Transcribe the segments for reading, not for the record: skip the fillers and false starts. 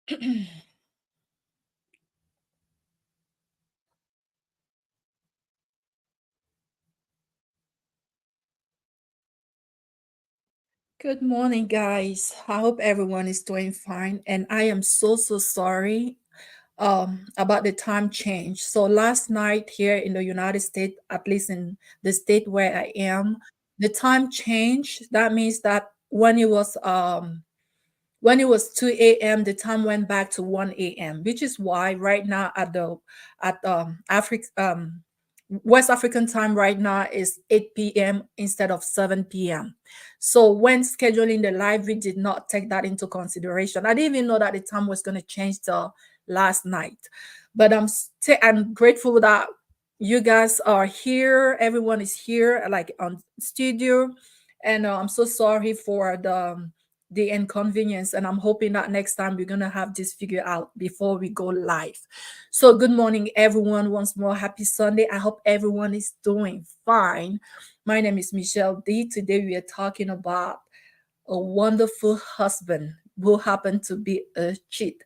Good morning, guys. I hope everyone is doing fine. And I am so sorry about the time change. So last night here in the United States, at least in the state where I am, the time changed. That means that when it was 2 a.m., the time went back to 1 a.m., which is why right now at Africa West African time right now is 8 p.m. instead of 7 p.m. So when scheduling the live, we did not take that into consideration. I didn't even know that the time was going to change till last night. But I'm grateful that you guys are here. Everyone is here, like on studio, and I'm so sorry for the inconvenience. And I'm hoping that next time we're gonna have this figured out before we go live. So good morning, everyone. Once more, happy Sunday. I hope everyone is doing fine. My name is Michelle D. Today we are talking about a wonderful husband who happened to be a cheat.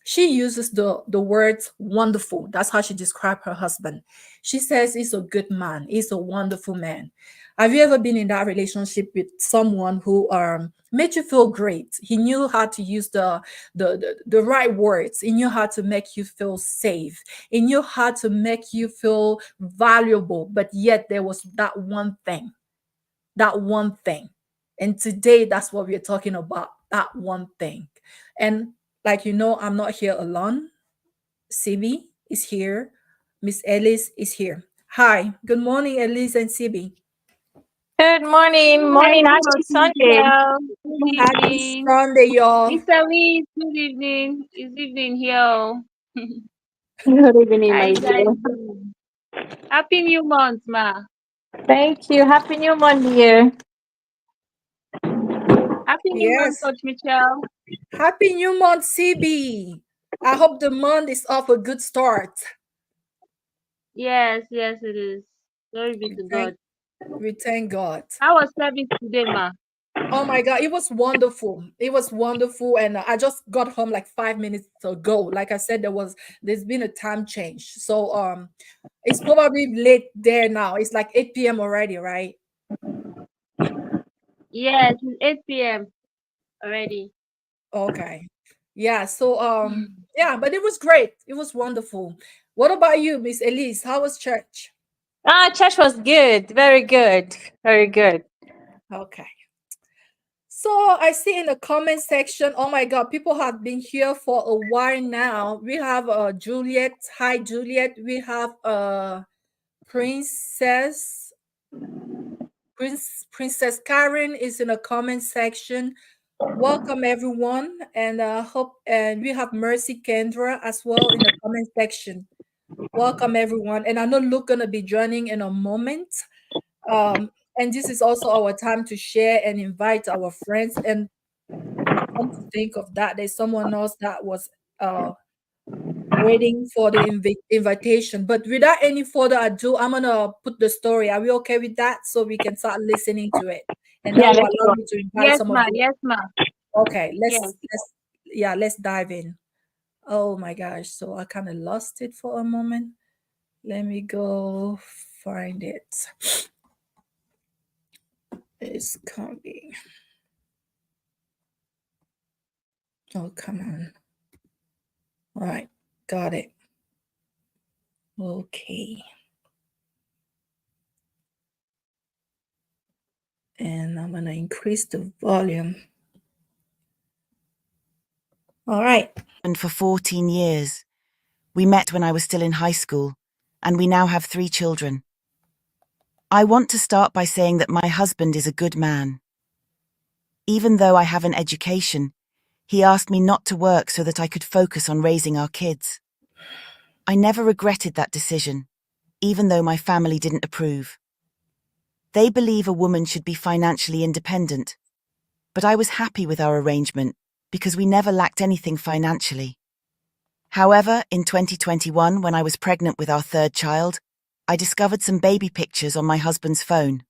She uses the words wonderful. That's how she described her husband. She says he's a good man. He's a wonderful man. Have you ever been in that relationship with someone who made you feel great? He knew how to use the right words. He knew how to make you feel safe. He knew how to make you feel valuable. But yet there was that one thing. That one thing. And today, that's what we're talking about, that one thing. And like I'm not here alone. Sibi is here. Miss Ellis is here. Hi, good morning, Ellis and Sibi. Good morning. Morning. Hello, Happy Sunday. Michelle. Good Happy evening. Sunday, y'all. Mr. Wiz, good evening. It's evening here. Good evening, How my you guys dear. doing? Happy New Month, ma. Thank you. Happy New Month, dear. Happy New Month, Yes. Coach Michelle. Happy New Month, Sibi. I hope the month is off a good start. Yes, it is. Glory be We to thank God. we thank God. How was service today, ma? Oh my God, it was wonderful. It was wonderful. And I just got home like 5 minutes ago. Like I said, there's been a time change. So it's probably late there now. It's like 8 p.m. already, right? Yes, it's 8 p.m. already. Okay. Yeah. So yeah, but it was great. It was wonderful. What about you, Miss Elise? How was church? Church was good. Very good. Very good. Okay. So I see in the comment section, oh my God, people have been here for a while now. We have Juliet. Hi, Juliet. We have Princess Princess Karen is in the comment section. Welcome everyone, and hope and we have Mercy Kendra as well in the comment section. Welcome everyone, and I know Luke gonna be joining in a moment. And this is also our time to share and invite our friends. And come to think of that, there's someone else that was uh waiting for the invitation. But without any further ado, I'm gonna put the story. Are we okay with that? So we can start listening to it, and that Yeah, will let's allow go. me to invite Yes, some of ma. you. Yes, ma. Okay, Yes. let's dive in. Oh my gosh, so I kind of lost it for a moment. Let me go find it. It's coming. Oh, come on. All right, got it. Okay. And I'm gonna increase the volume. All right. And for 14 years. We met when I was still in high school, and we now have 3 children. I want to start by saying that my husband is a good man. Even though I have an education, he asked me not to work so that I could focus on raising our kids. I never regretted that decision, even though my family didn't approve. They believe a woman should be financially independent, but I was happy with our arrangement because we never lacked anything financially. However, in 2021, when I was pregnant with our 3rd child, I discovered some baby pictures on my husband's phone.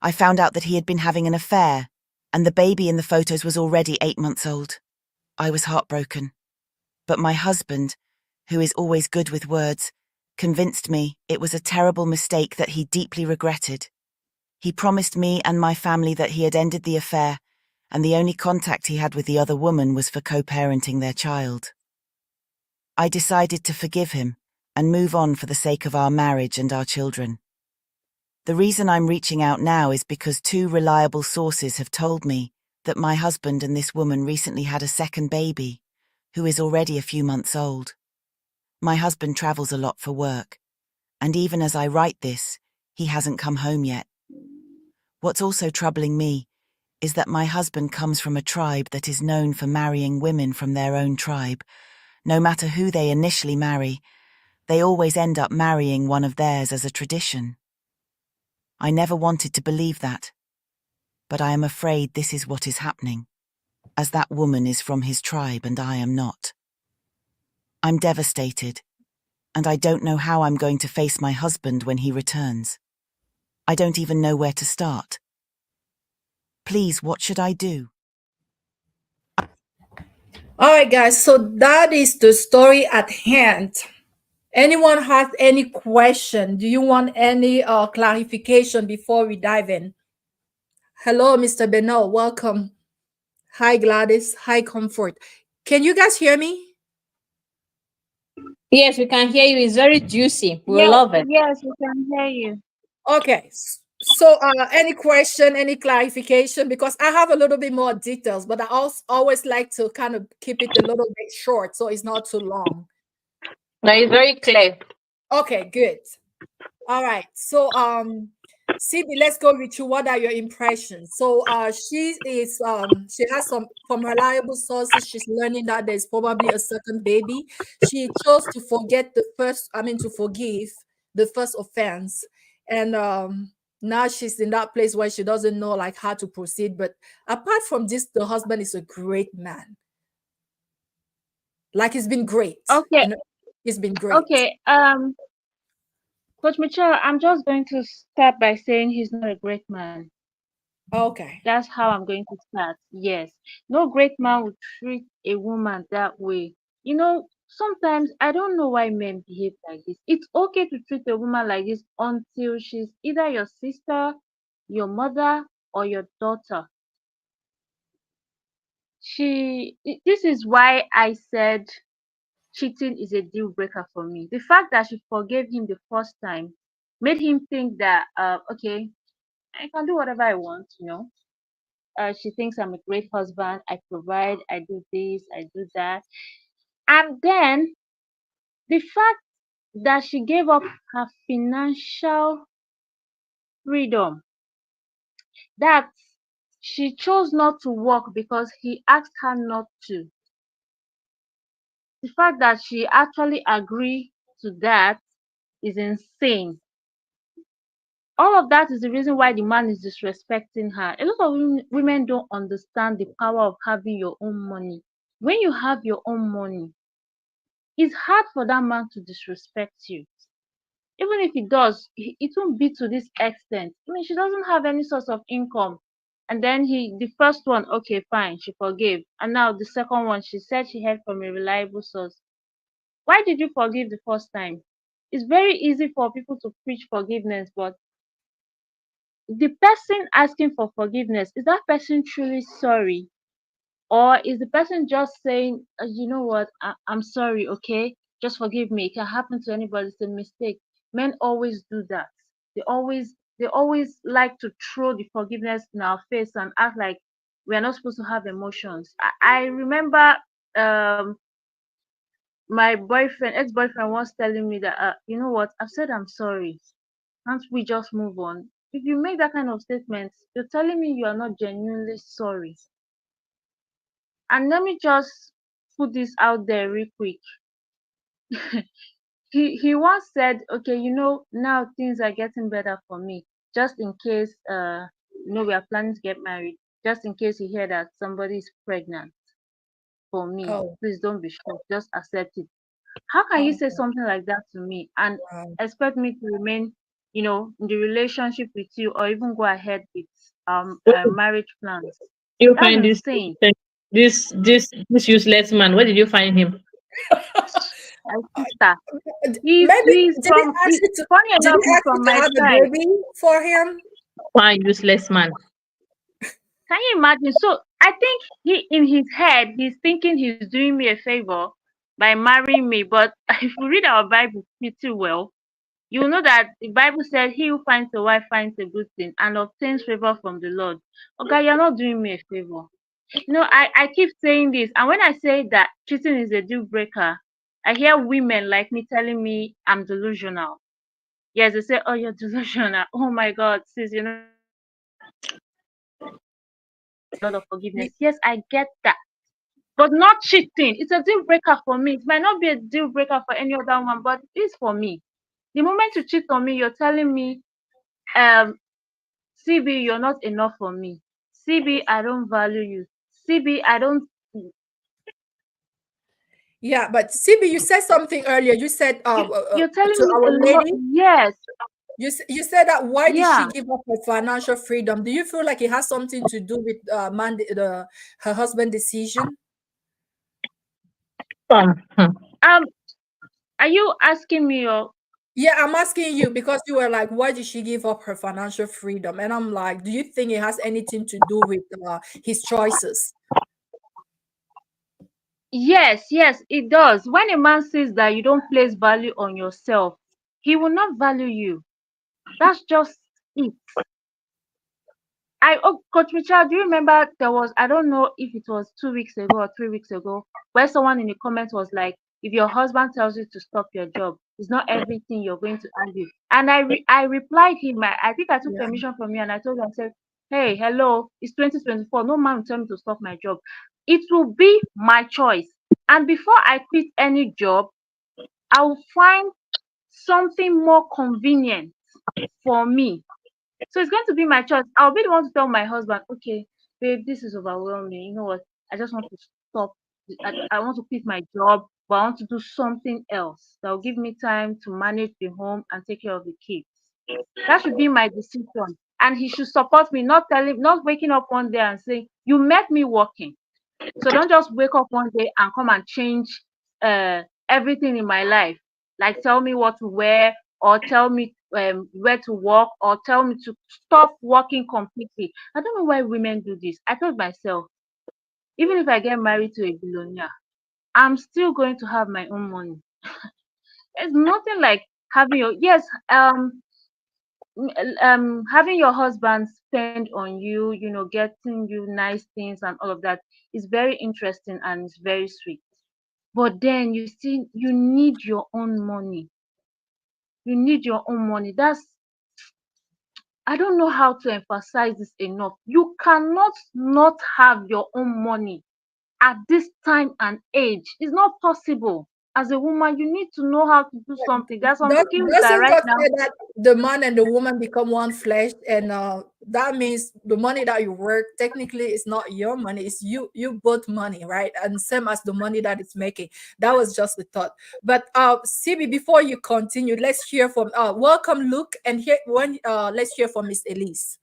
I found out that he had been having an affair, and the baby in the photos was already 8 months old. I was heartbroken. But my husband, who is always good with words, convinced me it was a terrible mistake that he deeply regretted. He promised me and my family that he had ended the affair, and the only contact he had with the other woman was for co-parenting their child. I decided to forgive him and move on for the sake of our marriage and our children. The reason I'm reaching out now is because 2 reliable sources have told me that my husband and this woman recently had a second baby, who is already a few months old. My husband travels a lot for work, and even as I write this, he hasn't come home yet. What's also troubling me is that my husband comes from a tribe that is known for marrying women from their own tribe. No matter who they initially marry, they always end up marrying one of theirs as a tradition. I never wanted to believe that, but I am afraid this is what is happening, as that woman is from his tribe and I am not. I'm devastated, and I don't know how I'm going to face my husband when he returns. I don't even know where to start. Please, what should I do? All right, guys. So that is the story at hand. Anyone has any question? Do you want any clarification before we dive in? Hello, Mr. Beno. Welcome. Hi, Gladys. Hi, Comfort. Can you guys hear me? Yes, we can hear you. It's very juicy. We Yes, love it. yes, we can hear you. Okay. So, any question, any clarification? Because I have a little bit more details, but I also always like to kind of keep it a little bit short so it's not too long. No, it's very clear. Okay, good. All right. So, Sydney, let's go with you. What are your impressions? So, she has some from reliable sources. She's learning that there's probably a second baby. She chose to to forgive the first offense, and now she's in that place where she doesn't know like how to proceed. But apart from this, the husband is a great man. Like he's been great. Okay, He's been great. okay. Coach Michelle, I'm just going to start by saying he's not a great man. Okay. That's how I'm going to start. Yes. No great man would treat a woman that way. Sometimes I don't know why men behave like this. It's okay to treat a woman like this until she's either your sister, your mother, or your daughter. This is why I said cheating is a deal breaker for me. The fact that she forgave him the first time made him think that, okay, I can do whatever I want. She thinks I'm a great husband. I provide, I do this, I do that. And then the fact that she gave up her financial freedom, that she chose not to work because he asked her not to. The fact that she actually agreed to that is insane. All of that is the reason why the man is disrespecting her. A lot of women don't understand the power of having your own money. When you have your own money, it's hard for that man to disrespect you. Even if he does, it won't be to this extent. I mean, she doesn't have any source of income. And then the first one, okay, fine, she forgave. And now the second one, she said she heard from a reliable source. Why did you forgive the first time? It's very easy for people to preach forgiveness, but the person asking for forgiveness, is that person truly sorry? Or is the person just saying, you know what, I'm sorry, okay? Just forgive me. It can happen to anybody. It's a mistake. Men always do that. They always like to throw the forgiveness in our face and act like we are not supposed to have emotions. I remember my ex-boyfriend was telling me that, you know what, I've said I'm sorry. Can't we just move on? If you make that kind of statement, you're telling me you are not genuinely sorry. And let me just put this out there real quick. He once said, okay, now things are getting better for me. Just in case we are planning to get married. Just in case you hear that somebody is pregnant for me, Oh, please don't be shocked. Just accept it. How can you oh, say something like that to me and wow. expect me to remain, in the relationship with you or even go ahead with Well, marriage plans? you That's find this insane. This useless man. Where did you find him? My sister. He's Maybe he's did he from ask you to funny did enough, he he's ask you from to my have a tribe. baby for him? One useless man. Can you imagine? So I think he in his head he's thinking he's doing me a favor by marrying me. But if you read our Bible pretty well, you will know that the Bible said he who finds a wife finds a good thing and obtains favor from the Lord. Okay, you're not doing me a favor. I keep saying this, and when I say that cheating is a deal breaker, I hear women like me telling me I'm delusional. Yes, they say, "Oh, you're delusional." Oh my God, sis, a lot of forgiveness. Y- Yes, I get that, but not cheating. It's a deal breaker for me. It might not be a deal breaker for any other one, but it is for me. The moment you cheat on me, you're telling me, CB, you're not enough for me. CB, I don't value you. CB, I don't. Yeah, but CB, you said something earlier. You said You're telling to me a our lot. lady, Yes, you said that why did yeah. she give up her financial freedom? Do you feel like it has something to do with her husband decision? Hmm. Um, are you asking me or Yeah, I'm asking you because you were like, why did she give up her financial freedom? And I'm like, do you think it has anything to do with his choices? yes, yes, it does. When a man says that you don't place value on yourself, he will not value you. That's just it. Coach Richard, do you remember there was, I don't know if it was 2 weeks ago or 3 weeks ago, where someone in the comments was like, if your husband tells you to stop your job, it's not everything you're going to argue. And I replied him, I think I took Yeah. permission from you and I told him, I said, hey, hello, it's 2024. No man will tell me to stop my job. It will be my choice. And before I quit any job, I will find something more convenient for me. So it's going to be my choice. I'll be the one to tell my husband, okay, babe, this is overwhelming. You know what? I just want to stop. I want to quit my job, but I want to do something else that will give me time to manage the home and take care of the kids. That should be my decision. And he should support me, not waking up one day and saying, you met me working. So don't just wake up one day and come and change everything in my life. Like tell me what to wear or tell me where to walk or tell me to stop working completely. I don't know why women do this. I told myself, even if I get married to a billionaire, I'm still going to have my own money. There's nothing like having your yes, having your husband spend on you, getting you nice things and all of that is very interesting and it's very sweet. But then you see, you need your own money. You need your own money. I don't know how to emphasize this enough. You cannot not have your own money at this time and age. It's not possible. As a woman, you need to know how to do something. There's some skills that Doesn't right God now. say that the man and the woman become one flesh, and that means the money that you work technically is not your money; it's you both money, right? And same as the money that it's making. That was just the thought. But CB, before you continue, let's hear from welcome Luke, and here when let's hear from Miss Elise.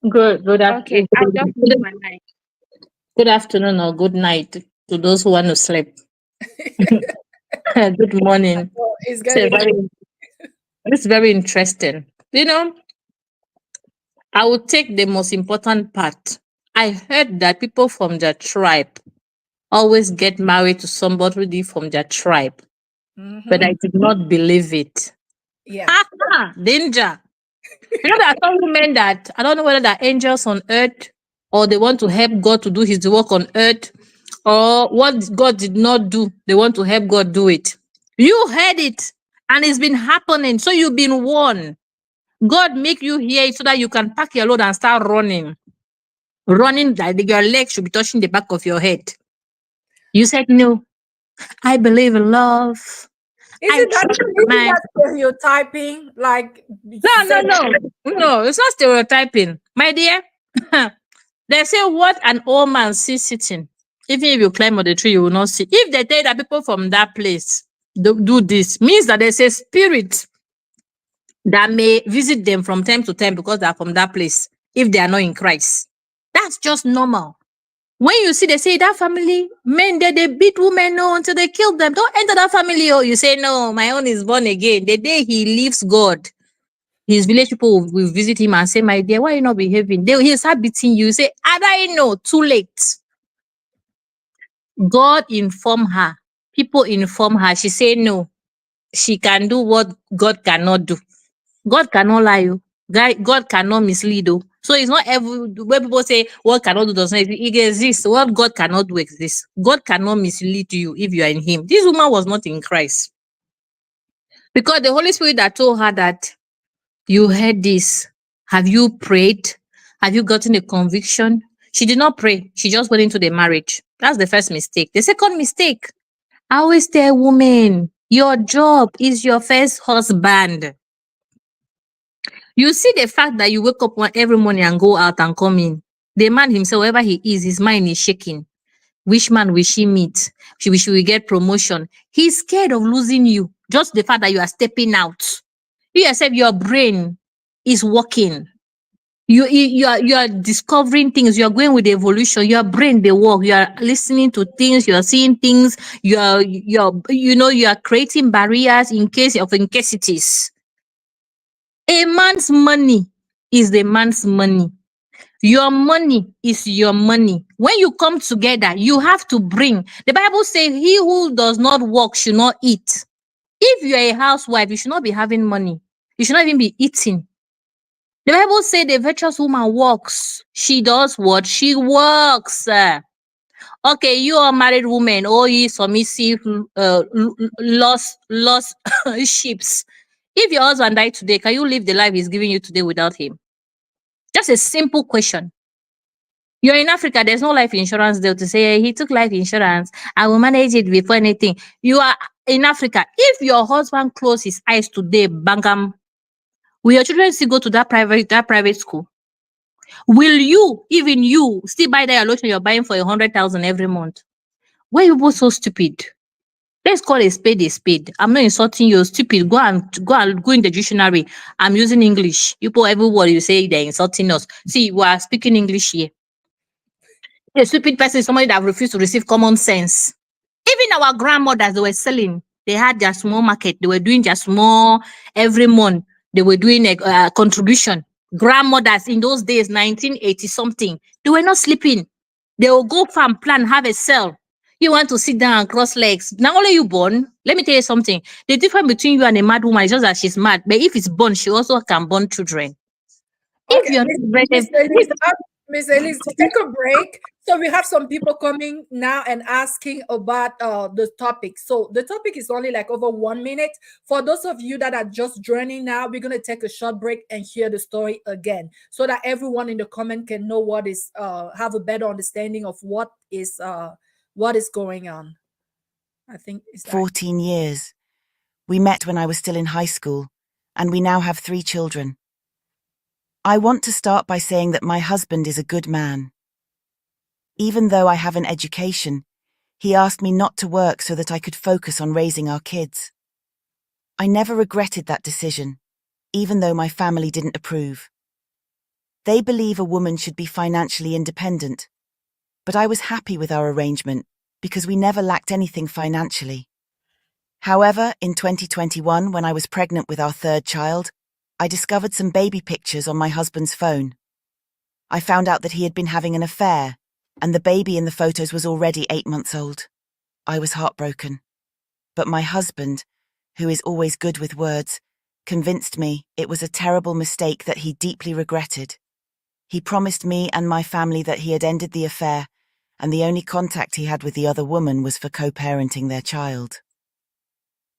Good, good, Okay, I'll just mute my mic. good afternoon or good night to those who want to sleep. Good morning. Oh, it's It's a getting very, late. it's very interesting. I will take the most important part. I heard that people from their tribe always get married to somebody from their tribe, but Mm-hmm. I did not believe it. Yeah. Ha ha! Danger. There are some women that I don't know whether they're angels on earth or they want to help God to do his work on earth or what God did not do, they want to help God do it. You heard it and it's been happening. So you've been warned. God make you hear it so that you can pack your load and start running. Running like your legs should be touching the back of your head. You said, no, I believe in love. I Isn't that trust isn't my. that stereotyping? Like you No, no, said, no. No, it's not stereotyping. My dear, they say what an old man sees sitting. Even if you climb on the tree, you will not see. If they tell you that people from that place do this, means that there's a spirit that may visit them from time to time because they are from that place if they are not in Christ. That's just normal. When you see, they say that family, men, they beat women no, until they kill them. Don't enter that family. Oh, you say, no, my own is born again. The day he leaves God, his village people will visit him and say, my dear, why are you not behaving? He'll start beating you. You say, I know, too late. God inform her. People inform her. She say no. She can do what God cannot do. God cannot lie. Oh. God cannot mislead. Oh. So it's not every when people say what cannot do does not exist. It exists. What God cannot do exists. God cannot mislead you if you are in Him. This woman was not in Christ because the Holy Spirit that told her that you heard this. Have you prayed? Have you gotten a conviction? She did not pray. She just went into the marriage. That's the first mistake. The second mistake, I always tell women, your job is your first husband. You see the fact that you wake up every morning and go out and come in. The man himself, wherever he is, his mind is shaking. Which man will she meet? She will get promotion. He's scared of losing you. Just the fact that you are stepping out. You yourself, your brain is working. You are discovering things. You are going with the evolution. Your brain they work. You are listening to things. You are seeing things. You are creating barriers in case of incapacities. A man's money is the man's money. Your money is your money. When you come together, you have to bring. The Bible says, "He who does not work should not eat." If you are a housewife, you should not be having money. You should not even be eating. The Bible says the virtuous woman works. She does what? She works. Okay, you are married woman, oh ye submissive, lost ships. If your husband died today, can you live the life he's giving you today without him? Just a simple question. You're in Africa, there's no life insurance there to say, "Hey, he took life insurance. I will manage it before anything." You are in Africa. If your husband closed his eyes today, bangam, will your children still go to that private school? Will you, even you, still buy that lotion you're buying for 100,000 every month? Why are you both so stupid? Let's call a spade a spade. I'm not insulting you, stupid. Go in the dictionary. I'm using English. You put every word you say they're insulting us. See, we are speaking English here. A stupid person is somebody that refused to receive common sense. Even our grandmothers, they were selling. They had their small market. They were doing their small every month. They were doing a contribution. Grandmothers in those days, 1980 something, they were not sleeping. They will go farm, plan, have a sale. You want to sit down and cross legs. Now only you born. Let me tell you something. The difference between you and a mad woman is just that she's mad. But if it's born, she also can born children. If Okay, you're Miss not Miss please, Elise, Miss Elise, take a break. So we have some people coming now and asking about the topic. So the topic is only like over 1 minute. For those of you that are just joining now, we're gonna take a short break and hear the story again, so that everyone in the comment can know what is have a better understanding of what is going on. I think is that 14 years. We met when I was still in high school, and we now have 3 children. I want to start by saying that my husband is a good man. Even though I have an education, he asked me not to work so that I could focus on raising our kids. I never regretted that decision, even though my family didn't approve. They believe a woman should be financially independent, but I was happy with our arrangement because we never lacked anything financially. However, in 2021, when I was pregnant with our 3rd child, I discovered some baby pictures on my husband's phone. I found out that he had been having an affair, and the baby in the photos was already 8 months old. I was heartbroken. But my husband, who is always good with words, convinced me it was a terrible mistake that he deeply regretted. He promised me and my family that he had ended the affair, and the only contact he had with the other woman was for co-parenting their child.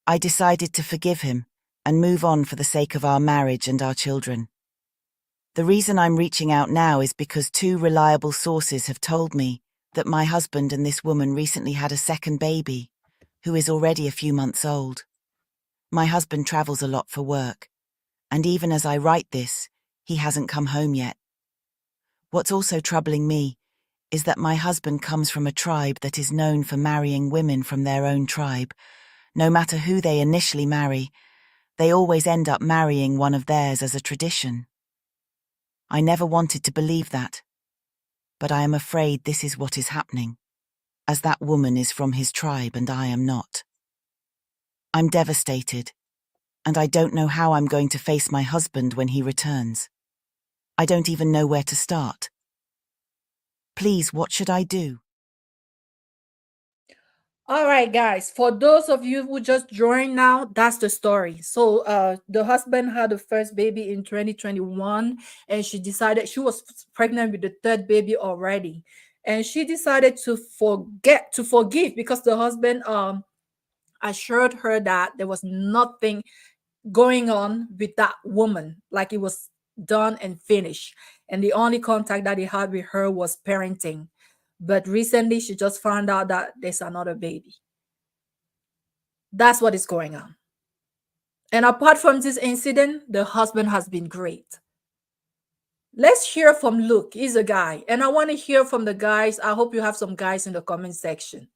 I decided to forgive him and move on for the sake of our marriage and our children. The reason I'm reaching out now is because 2 reliable sources have told me that my husband and this woman recently had a second baby, who is already a few months old. My husband travels a lot for work, and even as I write this, he hasn't come home yet. What's also troubling me is that my husband comes from a tribe that is known for marrying women from their own tribe. No matter who they initially marry, they always end up marrying one of theirs as a tradition. I never wanted to believe that. but I am afraid this is what is happening, as that woman is from his tribe and I am not. I'm devastated, and I don't know how I'm going to face my husband when he returns. I don't even know where to start. Please, what should I do? All right, guys. For those of you who just joined now, that's the story. So, the husband had the first baby in 2021, and she decided she was pregnant with the third baby already, and she decided to forgive because the husband assured her that there was nothing going on with that woman, like it was done and finished, and the only contact that he had with her was parenting. But recently, she just found out that there's another baby. That's what is going on. And apart from this incident, the husband has been great. Let's hear from Luke. He's a guy. And I want to hear from the guys. I hope you have some guys in the comment section.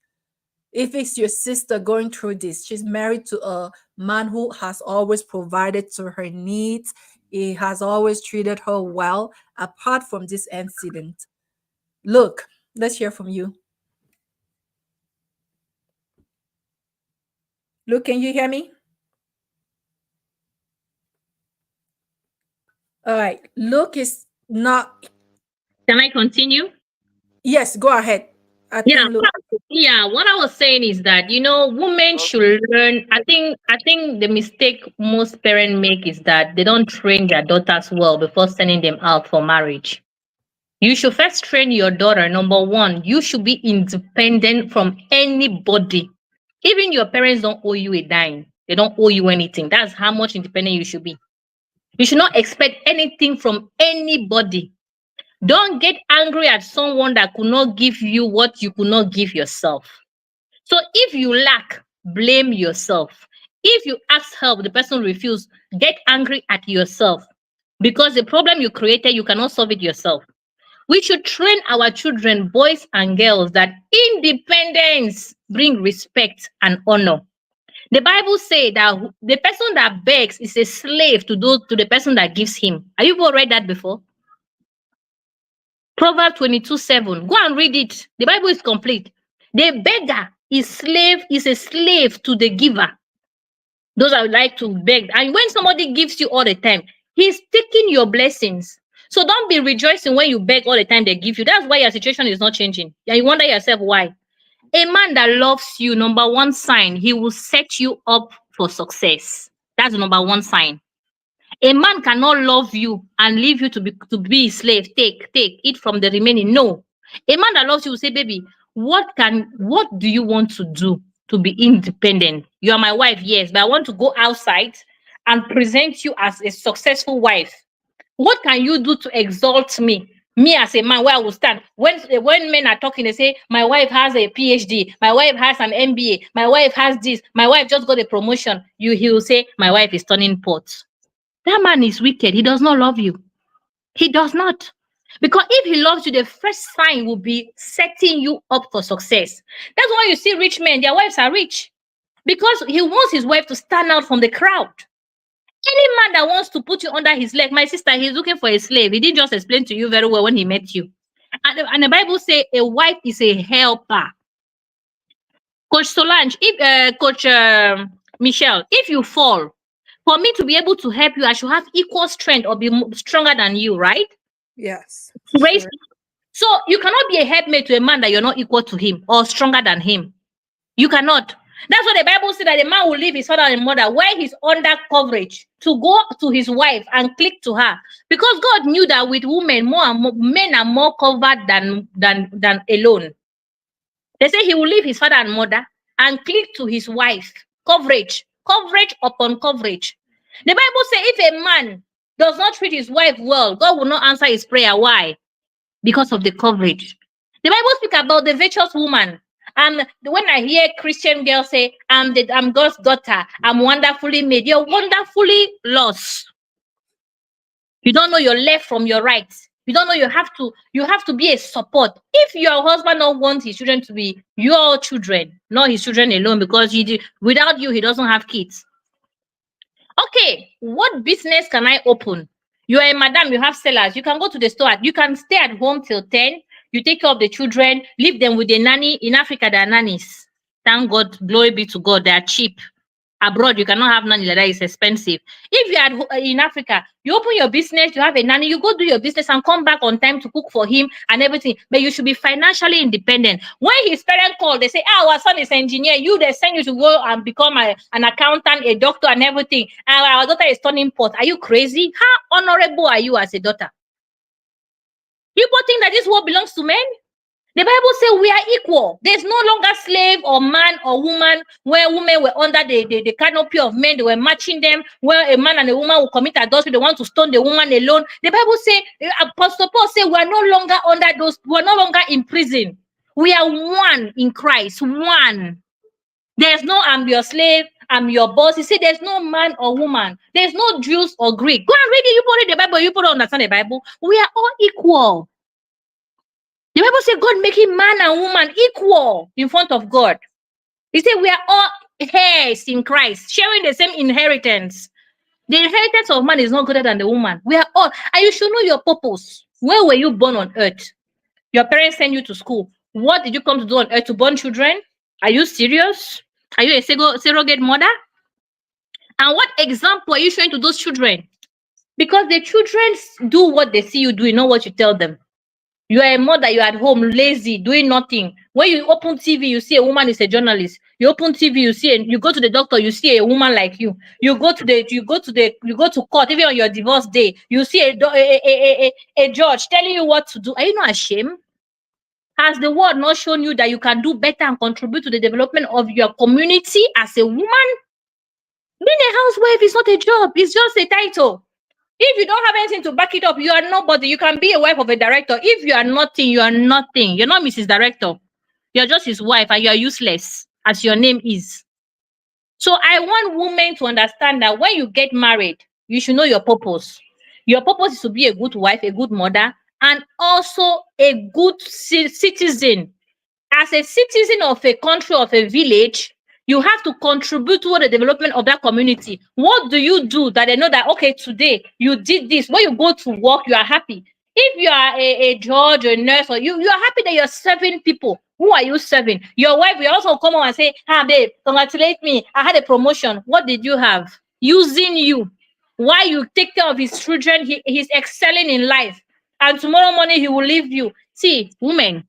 If it's your sister going through this, she's married to a man who has always provided to her needs. He has always treated her well, apart from this incident. Luke, let's hear from you. Luke, can you hear me? All right. Luke is not. Can I continue? Yes, go ahead. I Yeah, think Luke. yeah. What I was saying is that women should learn. I think the mistake most parents make is that they don't train their daughters well before sending them out for marriage. You should first train your daughter. Number one, you should be independent from anybody. Even your parents don't owe you a dime. They don't owe you anything. That's how much independent you should be. You should not expect anything from anybody. Don't get angry at someone that could not give you what you could not give yourself. So if you lack, blame yourself. If you ask help, the person refuse, get angry at yourself. Because the problem you created, you cannot solve it yourself. We should train our children, boys and girls, that independence bring respect and honor. The Bible says that the person that begs is a slave to the person that gives him. Have you all read that before? Proverbs 22:7. Go and read it. The Bible is complete. The beggar is a slave to the giver. Those I would like to beg. And when somebody gives you all the time, he's taking your blessings. So don't be rejoicing when you beg all the time they give you. That's why your situation is not changing. And you wonder yourself why. A man that loves you, number one sign, he will set you up for success. That's the number one sign. A man cannot love you and leave you to be a slave. Take it from the remaining. No. A man that loves you will say, baby, what do you want to do to be independent? You are my wife, yes, but I want to go outside and present you as a successful wife. What can you do to exalt me? Me as a man, where I will stand. When men are talking, they say, my wife has a PhD, my wife has an MBA, my wife has this, my wife just got a promotion. He will say, my wife is turning pots. That man is wicked. He does not love you. He does not. Because if he loves you, the first sign will be setting you up for success. That's why you see rich men, their wives are rich. Because he wants his wife to stand out from the crowd. Any man that wants to put you under his leg, my sister, he's looking for a slave. He didn't just explain to you very well when he met you. And the Bible says a wife is a helper. Coach Solange, Coach Michelle, if you fall, for me to be able to help you, I should have equal strength or be stronger than you, right? Yes, Right. sure. So you cannot be a helpmate to a man that you're not equal to him or stronger than him. You cannot. That's what the Bible says, that a man will leave his father and mother where he's under coverage to go to his wife and click to her. Because God knew that with women, more and more men are more covered than alone. They say he will leave his father and mother and click to his wife. Coverage upon coverage. The Bible says if a man does not treat his wife well, God will not answer his prayer. Why? Because of the coverage. The Bible speaks about the virtuous woman. And when I hear Christian girls say, I'm God's daughter, I'm wonderfully made, you're wonderfully lost. You don't know your left from your right. You don't know you have to be a support. If your husband don't want his children to be your children, not his children alone, because without you, he doesn't have kids. Okay, what business can I open? You are a madam, you have sellers. You can go to the store. You can stay at home till 10. you take care of the children, leave them with the nanny. In Africa, there are nannies. Thank God, glory be to God, they are cheap. Abroad, you cannot have nanny like that, it's expensive. If you are in Africa, you open your business, you have a nanny, you go do your business and come back on time to cook for him and everything. But you should be financially independent. When his parents call, they say, our son is engineer. They send you to go and become an accountant, a doctor, and everything. And our daughter is turning pot. Are you crazy? How honorable are you as a daughter? People think that this world belongs to men. The Bible says we are equal. There's no longer slave or man or woman where women were under the canopy of men. They were matching them. Where a man and a woman will commit adultery. They want to stone the woman alone. The Bible says, Apostle Paul says, we are no longer under those. We are no longer in prison. We are one in Christ. One. There's no I'm your slave, I'm your boss. He said there's no man or woman. There's no Jews or Greek. Go and read it. You put it in the Bible. You put it understand the Bible. We are all equal. The Bible says God making man and woman equal in front of God. He said we are all heirs in Christ, sharing the same inheritance. The inheritance of man is not greater than the woman. We are all, and you should know your purpose. Where were you born on earth? Your parents sent you to school. What did you come to do on earth? To born children? Are you serious? Are you a surrogate mother? And what example are you showing to those children? Because the children do what they see you do, not what you tell them. You are a mother, you're at home, lazy, doing nothing. When you open TV, you see a woman is a journalist. You open TV, you go to the doctor, you see a woman like you. You go to court, even on your divorce day, you see a judge telling you what to do. Are you not ashamed? Has the world not shown you that you can do better and contribute to the development of your community as a woman? Being a housewife is not a job, it's just a title. If you don't have anything to back it up, you are nobody. You can be a wife of a director. If you are nothing, you are nothing. You're not Mrs. Director. You're just his wife and you are useless, as your name is. So I want women to understand that when you get married, you should know your purpose. Your purpose is to be a good wife, a good mother, and also a good citizen. As a citizen of a country, of a village, you have to contribute to the development of that community. What do you do that they know that, okay, today you did this? When you go to work, you are happy. If you are a judge or a nurse, or you are happy that you're serving people. Who are you serving? Your wife will also come on and say, babe, congratulate me. I had a promotion. What did you have? Using you. While you take care of his children, he's excelling in life. And tomorrow morning, he will leave you. See, women,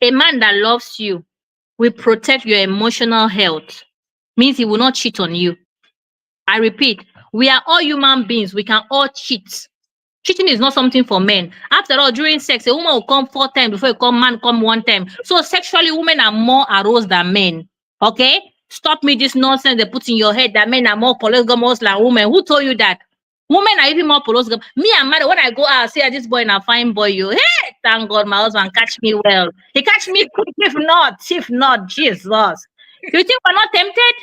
a man that loves you will protect your emotional health. Means he will not cheat on you. I repeat, we are all human beings. We can all cheat. Cheating is not something for men. After all, during sex, a woman will come 4 times before a man come 1 time. So sexually, women are more aroused than men. Okay? Stop me this nonsense they put in your head that men are more polygamous than women. Who told you that? Women are even more polygamous. Me and mother, when I go out, I say, this boy na fine boy. You, hey, thank God, my husband catch me well. He catch me quick. If not, Jesus. You think we're not tempted?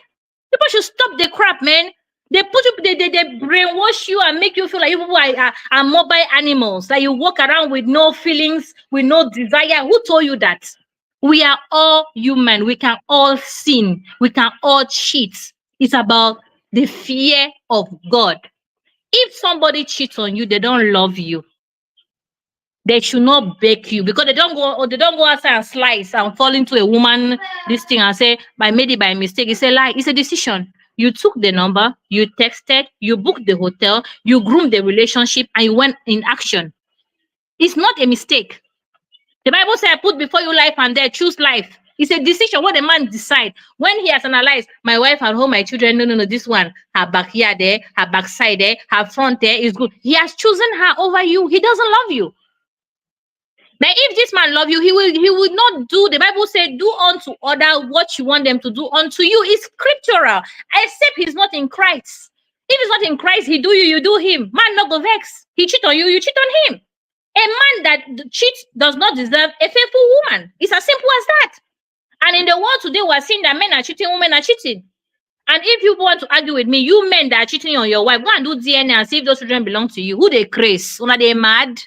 People should stop the crap, man. They put you, they brainwash you and make you feel like you people are mobile animals. That you walk around with no feelings, with no desire. Who told you that? We are all human. We can all sin. We can all cheat. It's about the fear of God. If somebody cheats on you, they don't love you. They should not beg you because they don't go outside and slice and fall into a woman this thing and say, I made it by mistake. It's a lie. It's a decision. You took the number, you texted, you booked the hotel, you groomed the relationship, and you went in action. It's not a mistake. The Bible says, I put before you life and death, choose life. It's a decision what the man decide. When he has analyzed, my wife at home, my children, no, this one, her backyard there, her backside there, her front there is good. He has chosen her over you. He doesn't love you. Now, if this man love you, he will not do. The Bible said, do unto other what you want them to do unto you. It's scriptural, except he's not in Christ. If he's not in Christ, he do you, you do him. Man not go vex. He cheat on you, you cheat on him. A man that cheats does not deserve a faithful woman. It's as simple as that. And in the world today, we're seeing that men are cheating, women are cheating. And if you want to argue with me, you men that are cheating on your wife, go and do DNA and see if those children belong to you. Who they craze? Are they mad?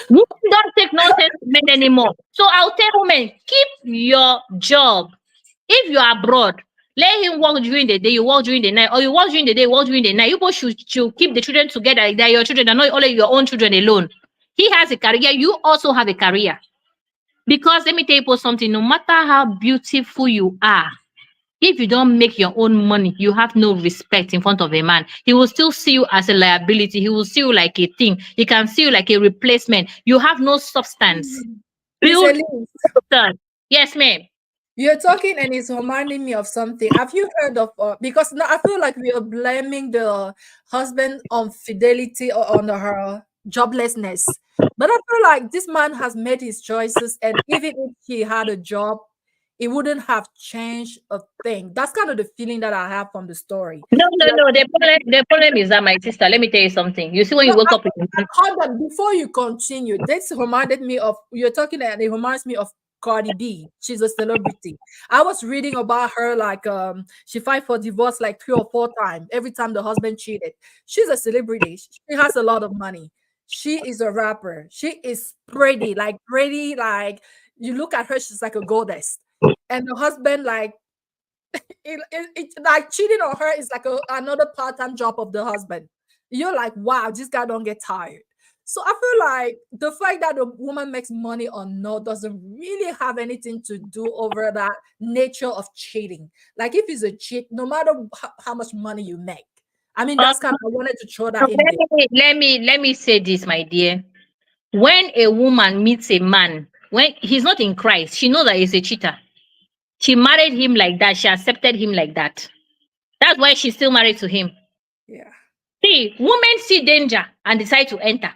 You don't take nonsense men anymore. So I'll tell women, keep your job. If you are abroad, let him work during the day, you work during the night, or you work during the day, work during the night. You both should keep the children together. They're your children, they're not only your own children alone. He has a career, you also have a career. Because let me tell you something, no matter how beautiful you are, if you don't make your own money, you have no respect in front of a man. He will still see you as a liability. He will see you like a thing. He can see you like a replacement. You have no substance. Miss Build Elise, substance. Yes, ma'am. you're talking and it's reminding me of something. Have you heard of because now I feel like we are blaming the husband on fidelity or on her joblessness. But I feel like this man has made his choices, and even if he had a job, it wouldn't have changed a thing. That's kind of the feeling that I have from the story. No, no, Like, no. The problem is that, my sister, let me tell you something. You see, when no, you wake up in the morning, hold on, before you continue, this reminded me of you're talking, and it reminds me of Cardi B. She's a celebrity. I was reading about her, like she filed for divorce like 3 or 4 times. Every time the husband cheated. She's a celebrity. She has a lot of money. She is a rapper. She is pretty, like you look at her, she's like a goddess. And the husband, like like cheating on her is like another part-time job of the husband. You're like, wow, this guy don't get tired. So I feel like the fact that the woman makes money or not doesn't really have anything to do over that nature of cheating. Like if it's a cheat, no matter how much money you make. I mean, uh, that's kind of, I wanted to throw that in there. let me say this, my dear. When a woman meets a man, when he's not in Christ, she knows that he's a cheater. She married him like that. She accepted him like that. That's why she's still married to him. Yeah. See, women see danger and decide to enter.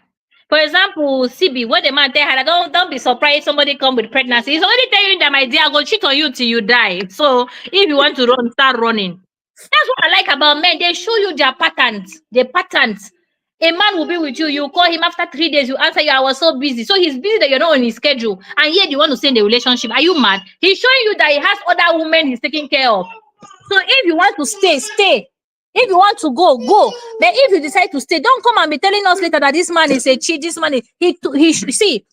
For example, CB, when the man tell her, don't be surprised somebody come with pregnancy. He's already telling you that, my dear, I go cheat on you till you die. So if you want to run, start running. That's what I like about men. They show you their patterns. Their patterns. A man will be with you. You call him after 3 days. You answer you. I was so busy. So he's busy that you're not on his schedule. And yet you want to stay in the relationship. Are you mad? He's showing you that he has other women he's taking care of. So if you want to stay, stay. If you want to go, go. But if you decide to stay, don't come and be telling us later that this man is a cheat. This man is see,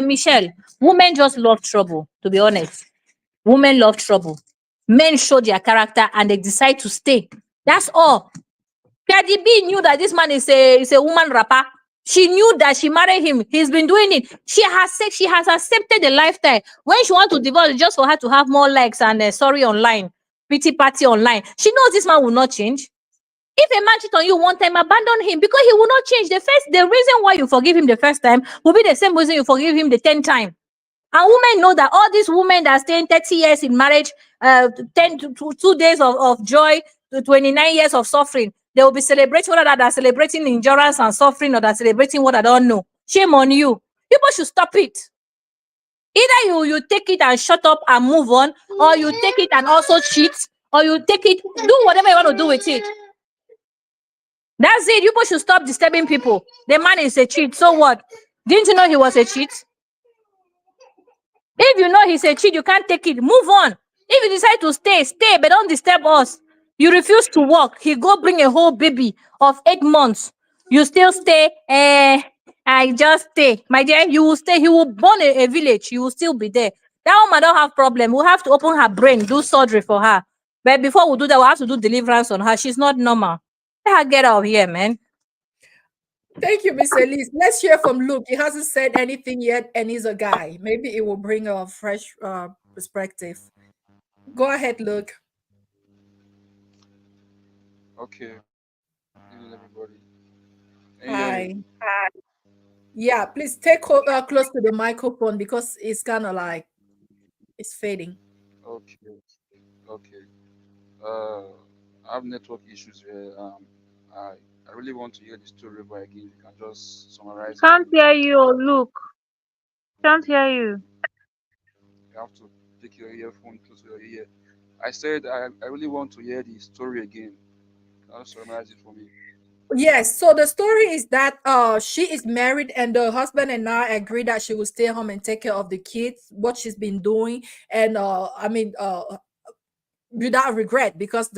Michelle. Women just love trouble. To be honest, women love trouble. Men show their character and they decide to stay. That's all. Cardi B knew that this man is a woman rapper. She knew that she married him. He's been doing it. She has said she has accepted the lifestyle. When she wants to divorce, it's just for her to have more likes and sorry online, pity party online. She knows this man will not change. If a man cheat on you one time, abandon him because he will not change. The reason why you forgive him the first time will be the same reason you forgive him the 10th time. And women know that all these women that stay 30 years in marriage, 10 to 2 days of joy, to 29 years of suffering, they will be celebrating whether they're celebrating endurance and suffering or they're celebrating what I don't know. Shame on you. People should stop it. Either you take it and shut up and move on, or you take it and also cheat, or you take it, do whatever you want to do with it. That's it. People should stop disturbing people. The man is a cheat. So what? Didn't you know he was a cheat? If you know he's a cheat, you can't take it. Move on. If you decide to stay, stay, but don't disturb us. You refuse to work. He go bring a whole baby of 8 months. You still stay. I just stay. My dear, you will stay. He will born a village. You will still be there. That woman don't have problem. We'll have to open her brain, do surgery for her. But before we do that, we'll have to do deliverance on her. She's not normal. Let her get out of here, man. Thank you, Miss Elise. Let's hear from Luke. He hasn't said anything yet, and he's a guy. Maybe it will bring a fresh perspective. Go ahead, Luke. Okay, evening everybody. Can you hear me? Hi. Yeah, please take close to the microphone because it's kind of like it's fading. Okay, okay. Uh, I have network issues here. I I really want to hear the story over again. You can just summarize it for Can't me. hear you, Luke. Can't hear you. You have to take your earphone close to your ear. I said I really want to hear the story again. Can you summarize it for me? Yes, so the story is that she is married and the husband and I agree that she will stay home and take care of the kids, what she's been doing. And without regret because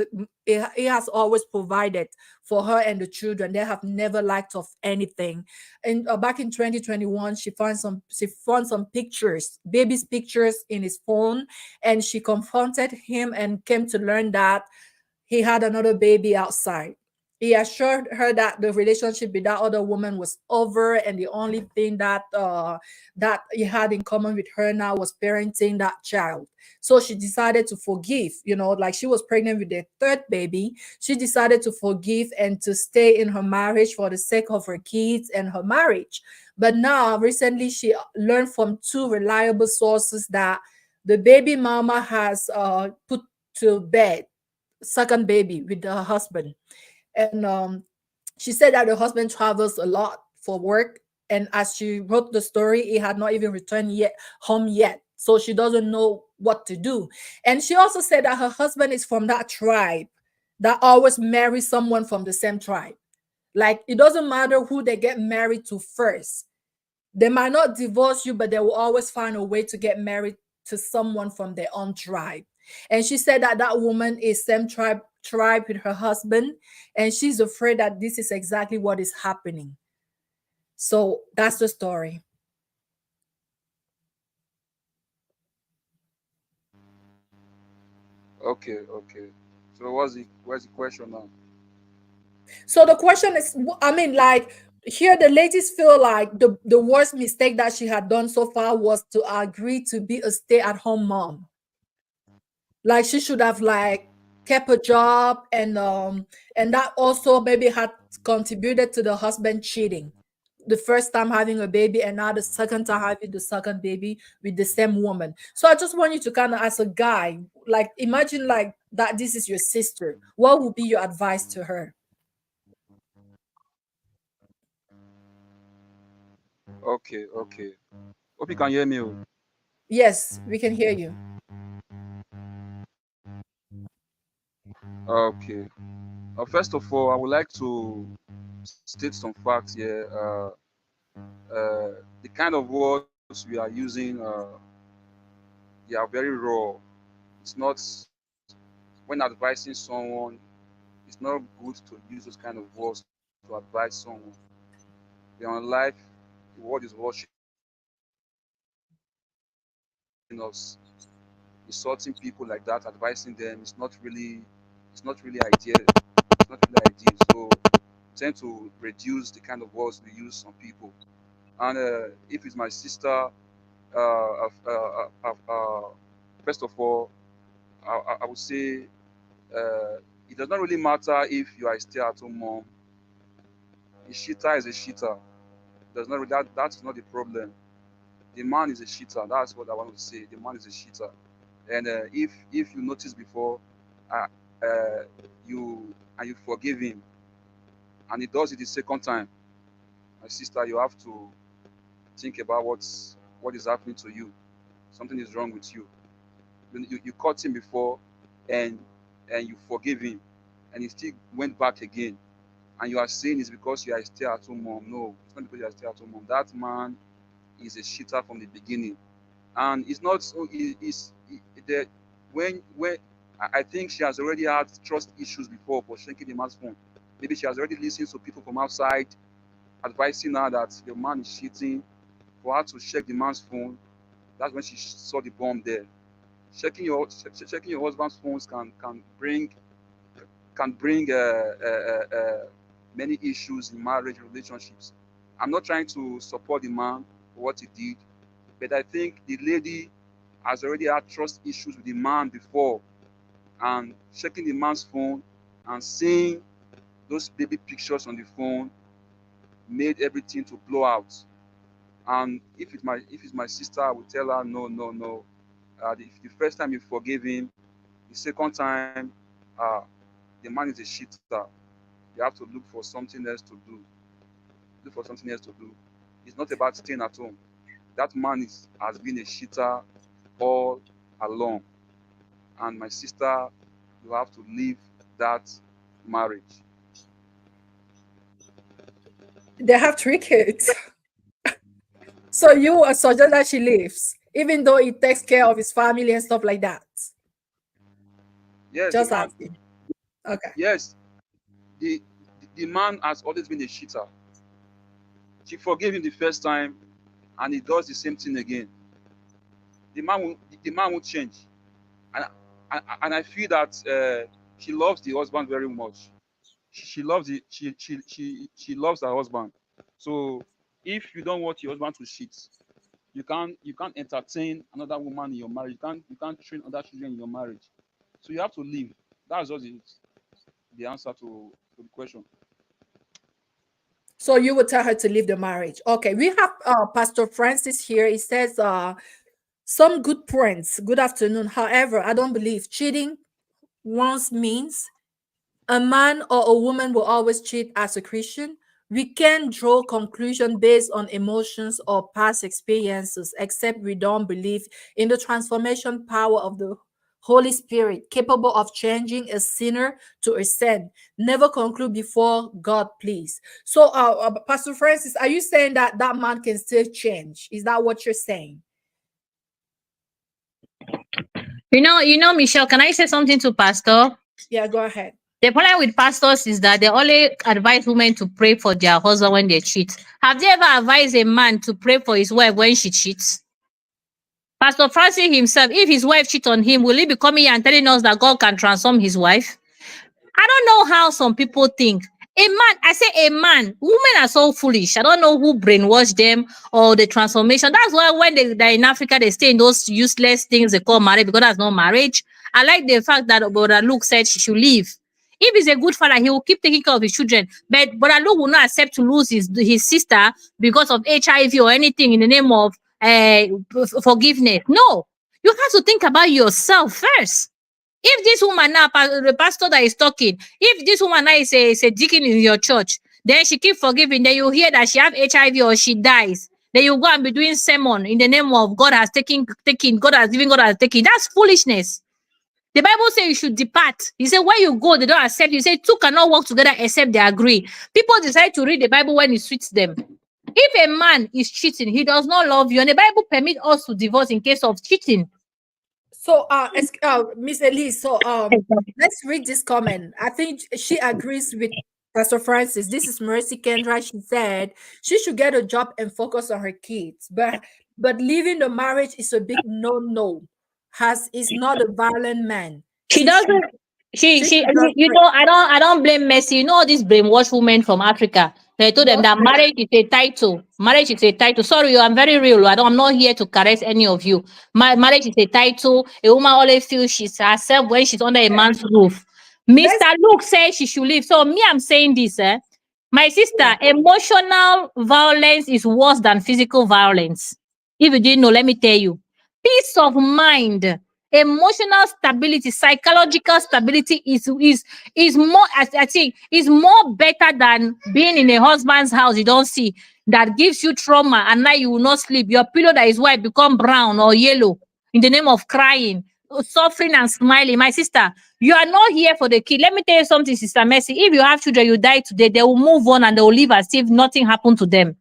he has always provided for her and the children. They have never lacked of anything. And back in 2021 she found some pictures, baby's pictures in his phone, and she confronted him and came to learn that he had another baby outside. He assured her that the relationship with that other woman was over, and the only thing that he had in common with her now was parenting that child. So she decided to forgive. Like she was pregnant with their third baby. She decided to forgive and to stay in her marriage for the sake of her kids and her marriage. But now, recently, she learned from two reliable sources that the baby mama has put to bed second baby with her husband. And she said that her husband travels a lot for work. And as she wrote the story, he had not even returned yet home yet. So she doesn't know what to do. And she also said that her husband is from that tribe that always marries someone from the same tribe. Like it doesn't matter who they get married to first. They might not divorce you, but they will always find a way to get married to someone from their own tribe. And she said that that woman is same tribe with her husband, and she's afraid that this is exactly what is happening. So that's the story. Okay, okay. So what's the question now? So the question is, I mean, like here the ladies feel like the worst mistake that she had done so far was to agree to be a stay-at-home mom. Like she should have like kept a job, and that also maybe had contributed to the husband cheating the first time having a baby, and now the second time having the second baby with the same woman. So I just want you to kind of, as a guy, like imagine like that this is your sister, what would be your advice to her? Okay, okay. Hope you can hear me. Oh. Yes, we can hear you. Okay. First of all, I would like to state some facts here. The kind of words we are using, they are very raw. It's not, when advising someone, it's not good to use those kind of words to advise someone. We're on life, the world is watching us, insulting people like that, advising them. It's not really ideal. It's not really ideal. So tend to reduce the kind of words we use on people. And if it's my sister, first of all, I would say it does not really matter if you are a stay-at-home mom. A cheater is a cheater. Does not that is not the problem. The man is a cheater. That's what I want to say. The man is a cheater. And if you notice before, uh, you and you forgive him, and he does it the second time, my sister, you have to think about what is happening to you. Something is wrong with you. You caught him before, and and you forgive him, and he still went back again. And you are saying it's because you are a stay-at-home mom. No, it's not because you are a stay-at-home mom. That man is a cheater from the beginning, and it's not so. The when I think she has already had trust issues before for checking the man's phone. Maybe she has already listened to people from outside advising her that the man is cheating. For her to check the man's phone, that's when she saw the bomb there. Checking your husband's phones can bring many issues in marriage relationships. I'm not trying to support the man for what he did, but I think the lady has already had trust issues with the man before, and checking the man's phone and seeing those baby pictures on the phone made everything to blow out. And if it's my sister, I would tell her no, no, no. The first time you forgive him, the second time, uh, the man is a cheater. You have to look for something else to do. Look for something else to do. It's not about staying at home. That man has been a cheater all along. And my sister, you have to leave that marriage. They have three kids. So you suggest that she leaves, even though he takes care of his family and stuff like that. Yes, the Just man. asking. Okay. Yes, the the man has always been a cheater. She forgave him the first time, and he does the same thing again. The man won't change, and and I feel that she loves the husband very much. she loves it. She loves her husband. So if you don't want your husband to cheat, you can't entertain another woman in your marriage. You can't train other children in your marriage. So you have to leave. That's just the answer to the question. So you would tell her to leave the marriage. Okay, we have Pastor Francis here. He says, some good points. Good afternoon. However, I don't believe cheating once means a man or a woman will always cheat as a Christian. We can draw conclusion based on emotions or past experiences, except we don't believe in the transformation power of the Holy Spirit, capable of changing a sinner to a saint. Never conclude before God, please. So, Pastor Francis, are you saying that that man can still change? Is that what you're saying? Michelle, can I say something to Pastor? Yeah, go ahead. The problem with pastors is that they only advise women to pray for their husband when they cheat. Have they ever advised a man to pray for his wife when she cheats? Pastor Francis himself, if his wife cheats on him, will he be coming here and telling us that God can transform his wife? I don't know how some people think. A man, I say a man, women are so foolish. I don't know who brainwashed them or the transformation. That's why when they're in Africa, they stay in those useless things they call marriage because that's not marriage. I like the fact that Brother Luke said she should leave. If he's a good father, he will keep taking care of his children. But Brother Luke will not accept to lose his sister because of HIV or anything in the name of forgiveness. No, you have to think about yourself first. If this woman now, the pastor that is talking, if this woman now is a deacon in your church, then she keep forgiving, then you hear that she have HIV or she dies, then you go and be doing sermon in the name of God has taken, God has given, God has taken. That's foolishness. The Bible says you should depart. He said, where you go, they don't accept you. He said, two cannot work together except they agree. People decide to read the Bible when it suits them. If a man is cheating, he does not love you, and the Bible permits us to divorce in case of cheating. So, Miss Elise, so let's read this comment. I think she agrees with Pastor Francis. This is Mercy Kendra. She said she should get a job and focus on her kids, but leaving the marriage is a big no. Has is not a violent man. She She should doesn't. She. just pray. I don't blame Messi. You know all these brainwashed women from Africa. They told them Don't that pray. marriage is a title. Marriage is a title. Sorry, I'm very real. I'm not here to caress any of you. Marriage is a title. A woman always feels she's herself when she's under a Okay. man's roof. Let's Mr. Luke says she should leave. So me, I'm saying this. My yeah. sister, emotional violence is worse than physical violence. If you didn't know, let me tell you. Peace of mind, emotional stability, psychological stability is more, I think, is more better than being in a husband's house you don't see, that gives you trauma and now you will not sleep. Your pillow that is white become brown or yellow in the name of crying, suffering and smiling. My sister, you are not here for the kid. Let me tell you something, Sister Mercy. If you have children, you die today, they will move on and they will live as if nothing happened to them.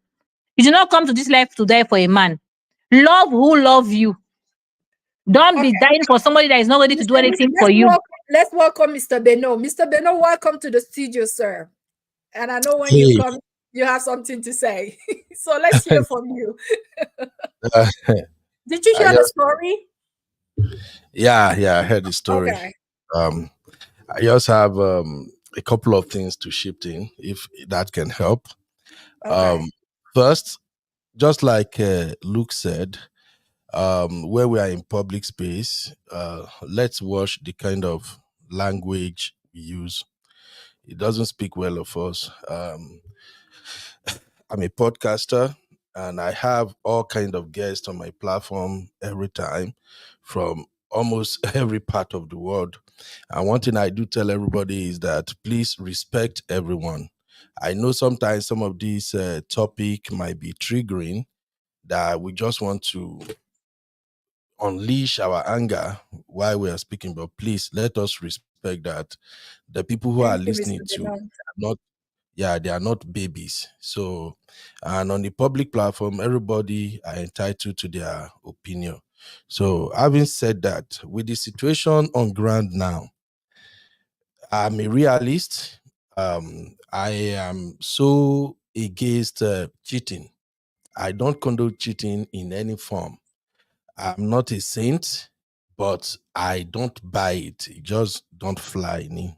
You do not come to this life to die for a man. Love who love you. Don't be Okay. dying for somebody that is not ready to do Mr. anything for Let's you. welcome, let's welcome Mr. Beno. Mr. Beno, welcome to the studio, sir. And I know when you Hey, come, you have something to say. So let's hear from you. uh, Did you I hear the just story? yeah, I heard the story. Okay. Um, I just have a couple of things to shift in, if that can help. Okay. Um, First, just like Luke said, where we are in public space, let's watch the kind of language we use. It doesn't speak well of us. I'm a podcaster and I have all kind of guests on my platform every time from almost every part of the world. And one thing I do tell everybody is that please respect everyone. I know sometimes some of these topic might be triggering, that we just want to unleash our anger while we are speaking, but please let us respect that the people who are Thank you, listening Mr. to Beno. are not, yeah, they are not babies. So, and on the public platform, everybody are entitled to their opinion. So having said that, with the situation on ground now, I'm a realist. I am so against cheating. I don't condone cheating in any form. I'm not a saint, but I don't buy it. It just don't fly me.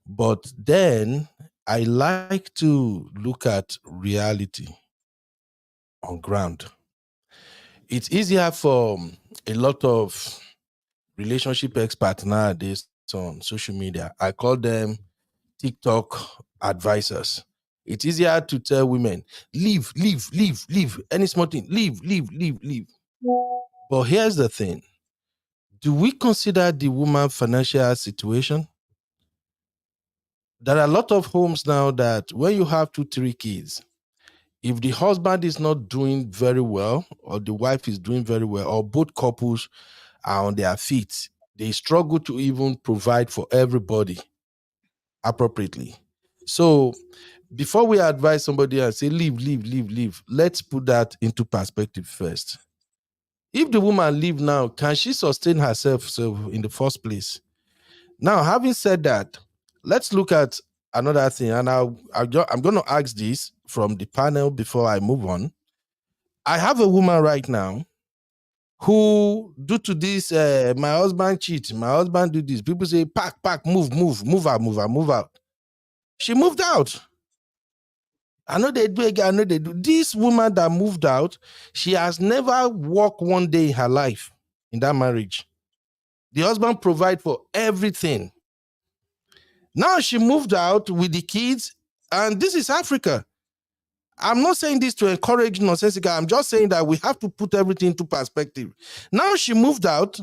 But then I like to look at reality on ground. It's easier for a lot of relationship experts nowadays on social media. I call them TikTok advisors. It's easier to tell women, leave, leave, leave, leave, any small thing, leave, leave, leave, leave. But here's the thing. Do we consider the woman financial situation? There are a lot of homes now that when you have two, three kids, if the husband is not doing very well, or the wife is doing very well, or both couples are on their feet, they struggle to even provide for everybody appropriately. So before we advise somebody and say, leave, leave, leave, leave, let's put that into perspective first. If the woman leave now, can she sustain herself in the first place? Now, having said that, let's look at another thing. And I'm going to ask this from the panel before I move on. I have a woman right now who, due to this, my husband cheat, my husband do this. People say, pack, pack, move, move, move out, move out, move out. She moved out. I know they do again. I know they do. This woman that moved out, she has never worked one day in her life in that marriage. The husband provide for everything. Now she moved out with the kids, and this is Africa. I'm not saying this to encourage nonsensical. I'm just saying that we have to put everything into perspective. Now she moved out.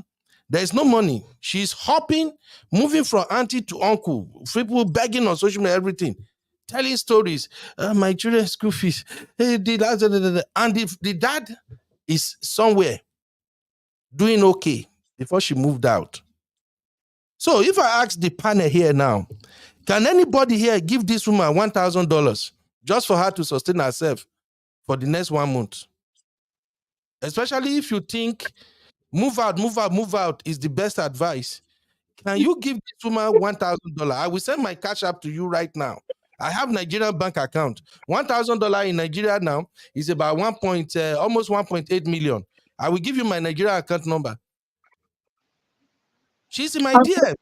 There's no money. She's hopping, moving from auntie to uncle. People begging on social media, everything, telling stories. My children's school fees. Hey, and the dad is somewhere doing okay before she moved out. So if I ask the panel here now, can anybody here give this woman $1,000 just for her to sustain herself for the next 1 month? Especially if you think move out, move out, move out is the best advice. Can you give this woman $1,000? I will send my cash app to you right now. I have Nigerian bank account. $1,000 in Nigeria now is about almost 1.8 million. I will give you my Nigeria account number. She's in my DM.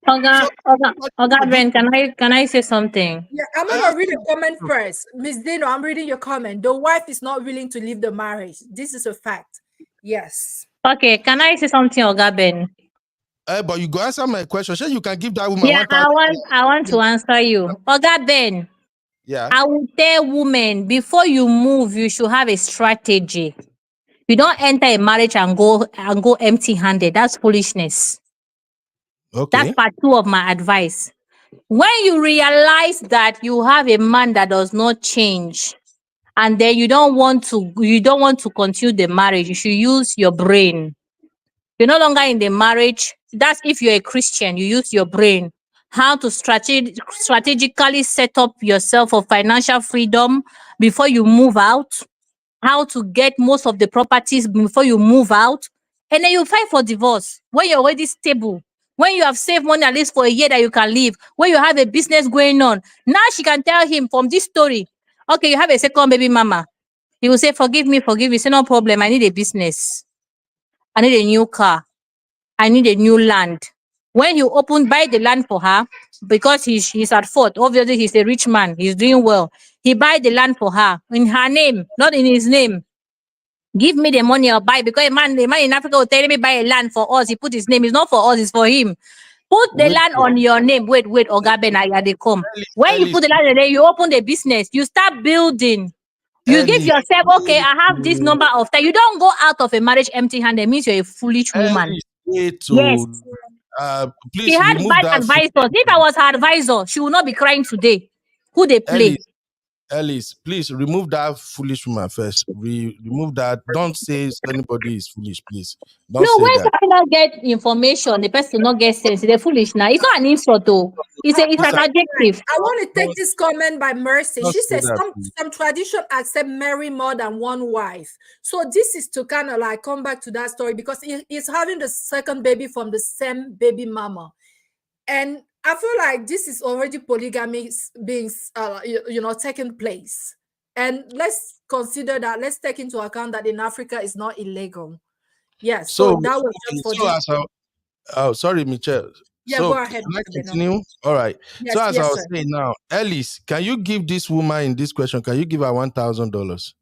So Oga Ben, can I say something? Yeah, I'm I gonna asked read a you, comment first. Miss Dino, I'm reading your comment. The wife is not willing to leave the marriage. This is a fact. Yes. Okay, can I say something, Oga Ben? but you go answer my question. Sure, you can give that woman Yeah, 1,000. I want to answer you. Oga Ben, Yeah. I will tell women before you move, you should have a strategy. You don't enter a marriage and go empty-handed. That's foolishness. That's Okay. part two of my advice. When you realize that you have a man that does not change, and then you don't want to continue the marriage, you should use your brain. You're no longer in the marriage. That's if you're a Christian, you use your brain. How to strategically set up yourself for financial freedom before you move out, how to get most of the properties before you move out, and then you file for divorce when you're already stable, when you have saved money at least for a year that you can live, when you have a business going on. Now she can tell him from this story, okay, you have a second baby mama. He will say, forgive me, forgive me. Say, no problem. I need a business. I need a new car. I need a new land. When you buy the land for her, because he's at fault. Obviously, he's a rich man. He's doing well. He buy the land for her in her name, not in his name. Give me the money, I'll buy. Because the man in Africa will tell me buy a land for us. He put his name. It's not for us. It's for him. Put the Wait, land on your name. Wait, Oga Ben, they come. When you Ellis, put the land on your name, you open the business. You start building. You give Ellis, yourself, okay, I have this number of time. You don't go out of a marriage empty-handed. It means you're a foolish woman. Ellis, wait Yes. to She please had remove bad that food. advisors. If I was her advisor, she would not be crying today. Who they play? Ellis, Ellis, please remove that foolish woman first. Remove that. Don't say anybody is foolish, please. Don't No, say when that. people not get information, the person not get sense. They're foolish now. It's not an insult though. It's Please, an adjective. I want to take don't, this comment by Mercy. don't She say says that, some please. some tradition accept marry more than one wife. So this is to kind of like come back to that story because he's having the second baby from the same baby mama, and I feel like this is already polygamy being taking place. And let's consider that. Let's take into account that in Africa it's not illegal. Yes. So So, that was okay, just for so this. as sorry, Michelle. Yeah, So go ahead, can I Mr. Beno. continue? All right. So Yes, as I yes, was sir. saying now, Ellis, can you give this woman in this question? Can you give her $1,000?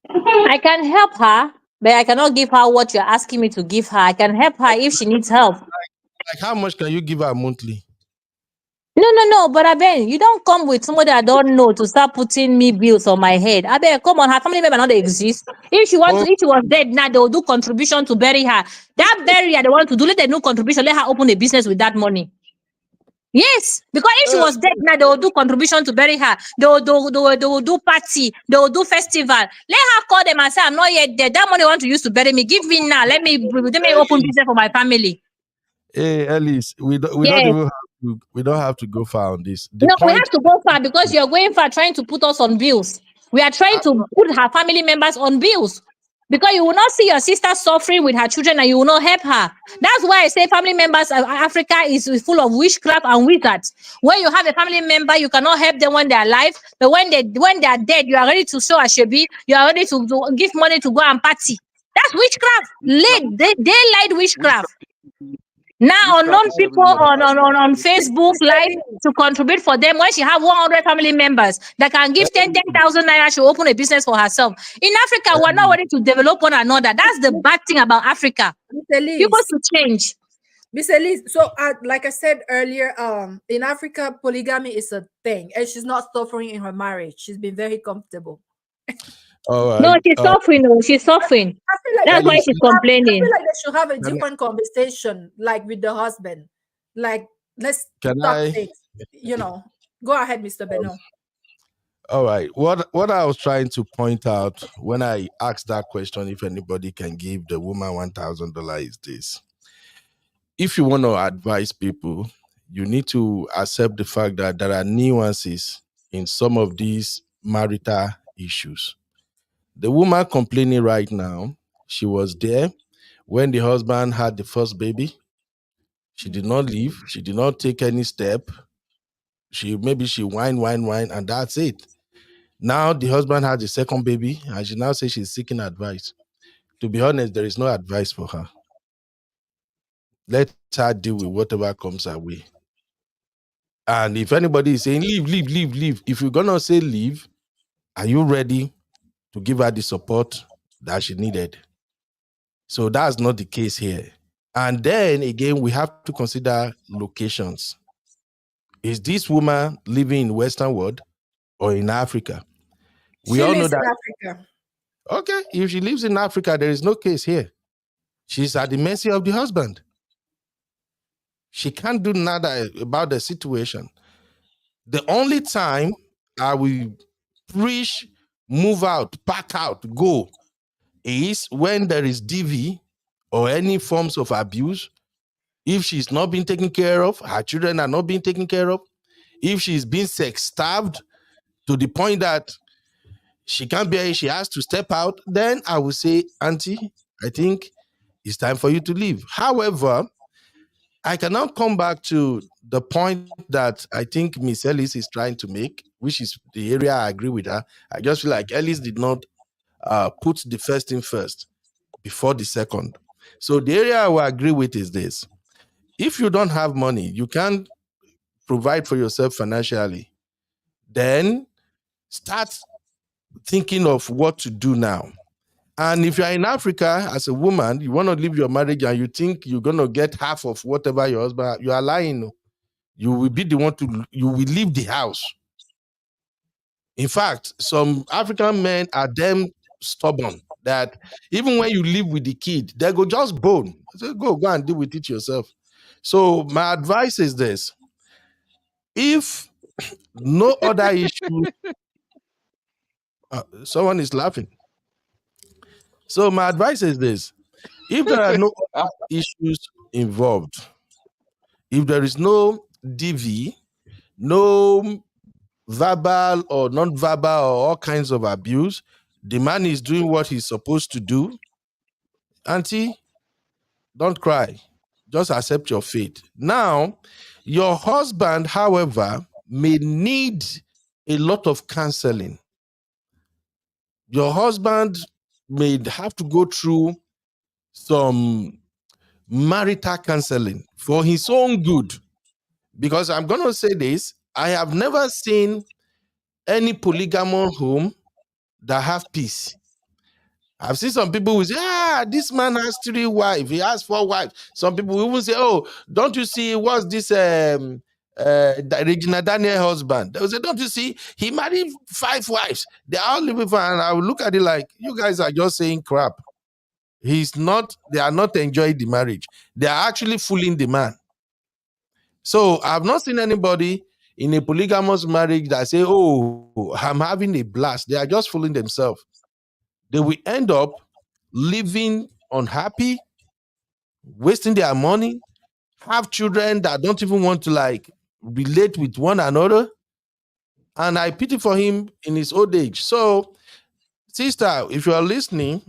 I can help her, but I cannot give her what you're asking me to give her. I can help her if she needs help. Like how much can you give her monthly? No, no, no, but I beg you don't come with somebody I don't know to start putting me bills on my head. I beg, come on, her family member not dey exist. If she want Oh, to, if she was dead now, they will do contribution to bury her. That burial they want to do, let them do contribution, let her open a business with that money. Yes, because if she uh, was dead now, they will do contribution to bury her. They will do party. They will do festival. Let her call them and say, I'm not yet dead. That money I want to use to bury me. Give me now. Let me open hey, business for my family. hey, Ellis, we don't Yes. even have to, we don't have to go far on this. The No, we point, have to go far because you're going far trying to put us on bills. We are trying to put her family members on bills because you will not see your sister suffering with her children and you will not help her. That's why I say family members of Africa is full of witchcraft and wizards. When you have a family member, you cannot help them when they're alive, but when they are dead, you are ready to show a shebi, you are ready to give money to go and party. That's witchcraft, late daylight witchcraft, witchcraft. Now witchcraft unknown is people everywhere. on Facebook Mr. Live Lee, to contribute for them. When she have 100 family members that can give 10,000 naira, she'll open a business for herself. In Africa, we're not Ellis, ready to develop one another. That's the bad thing about Africa. Mr. People Lee, should change. Mr. Lee, so like I said earlier, in Africa, polygamy is a thing, and she's not suffering in her marriage. She's been very comfortable. all No, right. she's suffering. No, she's suffering. I feel like That's they why should Ellis, she's have, I feel complaining. like they should have a can, different conversation, like with the husband. Like, let's can talk I? things. You know, go ahead, Mr. Beno. All right. What I was trying to point out when I asked that question, if anybody can give the woman $1,000, is this: if you want to advise people, you need to accept the fact that there are nuances in some of these marital issues. The woman complaining right now, she was there when the husband had the first baby. She did not leave. She did not take any step. She whine, and that's it. Now the husband has the second baby, and she now says she's seeking advice. To be honest, there is no advice for her. Let her deal with whatever comes her way. And if anybody is saying leave, if you're gonna say leave, are you ready to give her the support that she needed? So that's not the case here. And then again, we have to consider locations. Is this woman living in Western world or in Africa? We She all know lives in that. Africa. Okay, if she lives in Africa, there is no case here. She's at the mercy of the husband. She can't do nada about the situation. The only time I will preach, move out, pack out, go is when there is DV or any forms of abuse. If she's not being taken care of, her children are not being taken care of. If she's being sex starved to the point that she can't bear it, she has to step out, then I will say, Auntie, I think it's time for you to leave. However, I cannot come back to the point that I think Miss Ellis is trying to make, which is the area I agree with her. I just feel like Ellis did not put the first thing first before the second. So the area I will agree with is this: if you don't have money, you can't provide for yourself financially, then start thinking of what to do now. And if you're in Africa as a woman, you want to leave your marriage and you think you're going to get half of whatever your husband, you are lying. You will be the one you will leave the house. In fact, some African men are damn stubborn that even when you live with the kid, they go just bone. I say, go and deal with it yourself. So my advice is this: if no other issue, someone is laughing. So my advice is this: if there are no Ah, other issues involved, if there is no DV, no verbal or non-verbal or all kinds of abuse, the man is doing what he's supposed to do. Auntie, don't cry. Just accept your fate. Now, your husband, however, may need a lot of counseling. Your husband may have to go through some marital counseling for his own good. Because I'm going to say this, I have never seen any polygamous home that have peace. I've seen some people who say, this man has 3 wives, he has 4 wives. Some people even say, oh, don't you see what's this Regina Daniel husband? They will say, don't you see, he married 5 wives. They are all living for, and I will look at it like, you guys are just saying crap. They are not enjoying the marriage. They are actually fooling the man. So I've not seen anybody in a polygamous marriage that say, oh, I'm having a blast. They are just fooling themselves. They will end up living unhappy, wasting their money, have children that don't even want to like relate with one another. And I pity for him in his old age. So, sister, if you are listening,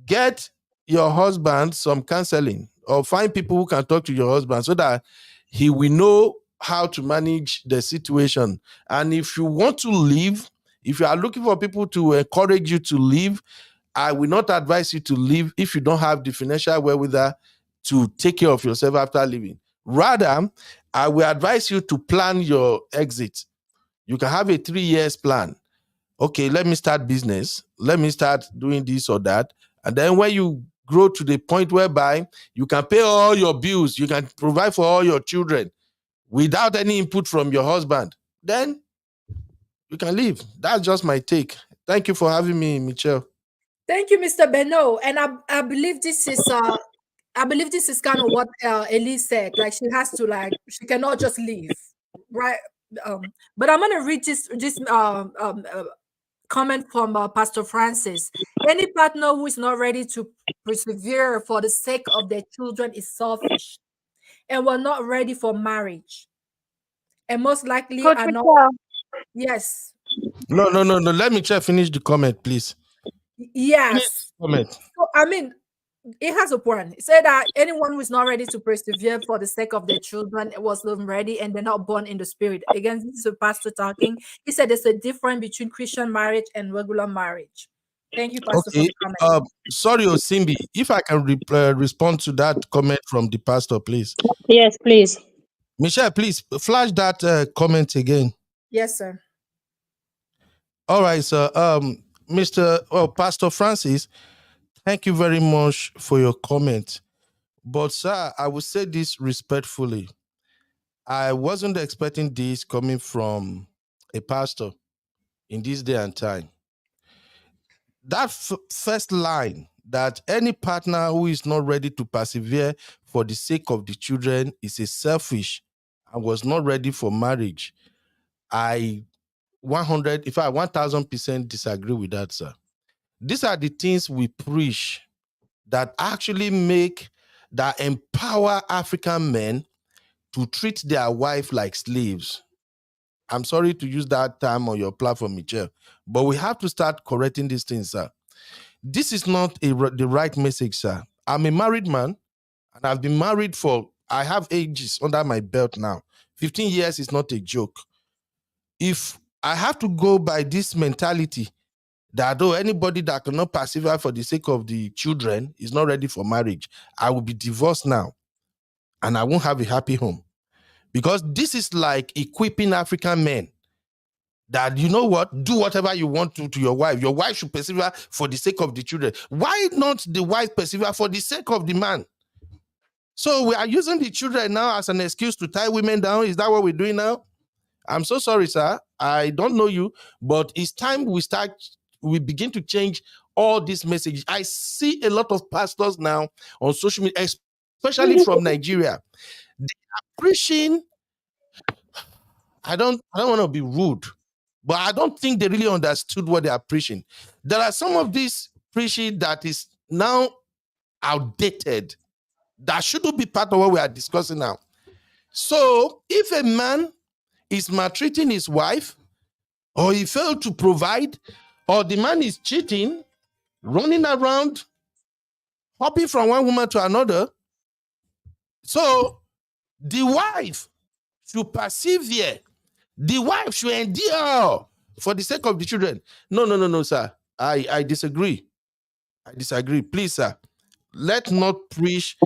get your husband some counseling or find people who can talk to your husband so that he will know how to manage the situation. And if you want to leave, if you are looking for people to encourage you to leave, I will not advise you to leave if you don't have the financial wherewithal to take care of yourself after leaving. Rather, I will advise you to plan your exit. You can have a 3 years plan. Okay, let me start business. Let me start doing this or that. And then when you grow to the point whereby you can pay all your bills, you can provide for all your children without any input from your husband, then you can leave. That's just my take. Thank you for having me, Michelle. Thank you, Mr. Beno. And I believe this is kind of what Elise said. Like she cannot just leave, right? But I'm gonna read this comment from Pastor Francis. Any partner who is not ready to persevere for the sake of their children is selfish and were not ready for marriage, and most likely Coach are not. Michelle, Yes, No. Let me try finish the comment, please. Finish yes. the comment. So I mean, it has a point. It said that anyone who is not ready to persevere for the sake of their children was not ready and they're not born in the spirit. Again, this is a pastor talking. He said there's a difference between Christian marriage and regular marriage. Thank you, Pastor, for Okay. the comment. Sorry, Osimbi, if I can respond to that comment from the pastor, please. Yes, please. Michelle, please flash that comment again. Yes, sir. All right, sir. Pastor Francis, thank you very much for your comment. But, sir, I will say this respectfully. I wasn't expecting this coming from a pastor in this day and time. That first line, that any partner who is not ready to persevere for the sake of the children is a selfish and was not ready for marriage. I 1000% disagree with that, sir. These are the things we preach that actually that empower African men to treat their wife like slaves. I'm sorry to use that term on your platform, Michelle, but we have to start correcting these things, sir. This is not the right message, sir. I'm a married man, and I've been married I have ages under my belt now. 15 years is not a joke. If I have to go by this mentality that anybody that cannot persevere for the sake of the children is not ready for marriage, I will be divorced now, and I won't have a happy home. Because this is like equipping African men that, you know what, do whatever you want to your wife. Your wife should persevere for the sake of the children. Why not the wife persevere for the sake of the man? So we are using the children now as an excuse to tie women down. Is that what we're doing now? I'm so sorry, sir. I don't know you, but it's time we begin to change all these messages. I see a lot of pastors now on social media, especially from Nigeria. They are preaching. I don't want to be rude, but I don't think they really understood what they are preaching. There are some of this preaching that is now outdated, that shouldn't be part of what we are discussing now. So if a man is maltreating his wife, or he failed to provide, or the man is cheating, running around, hopping from one woman to another, so the wife should persevere. The wife should endure for the sake of the children. No, sir. I disagree. I disagree. Please, sir, let's not preach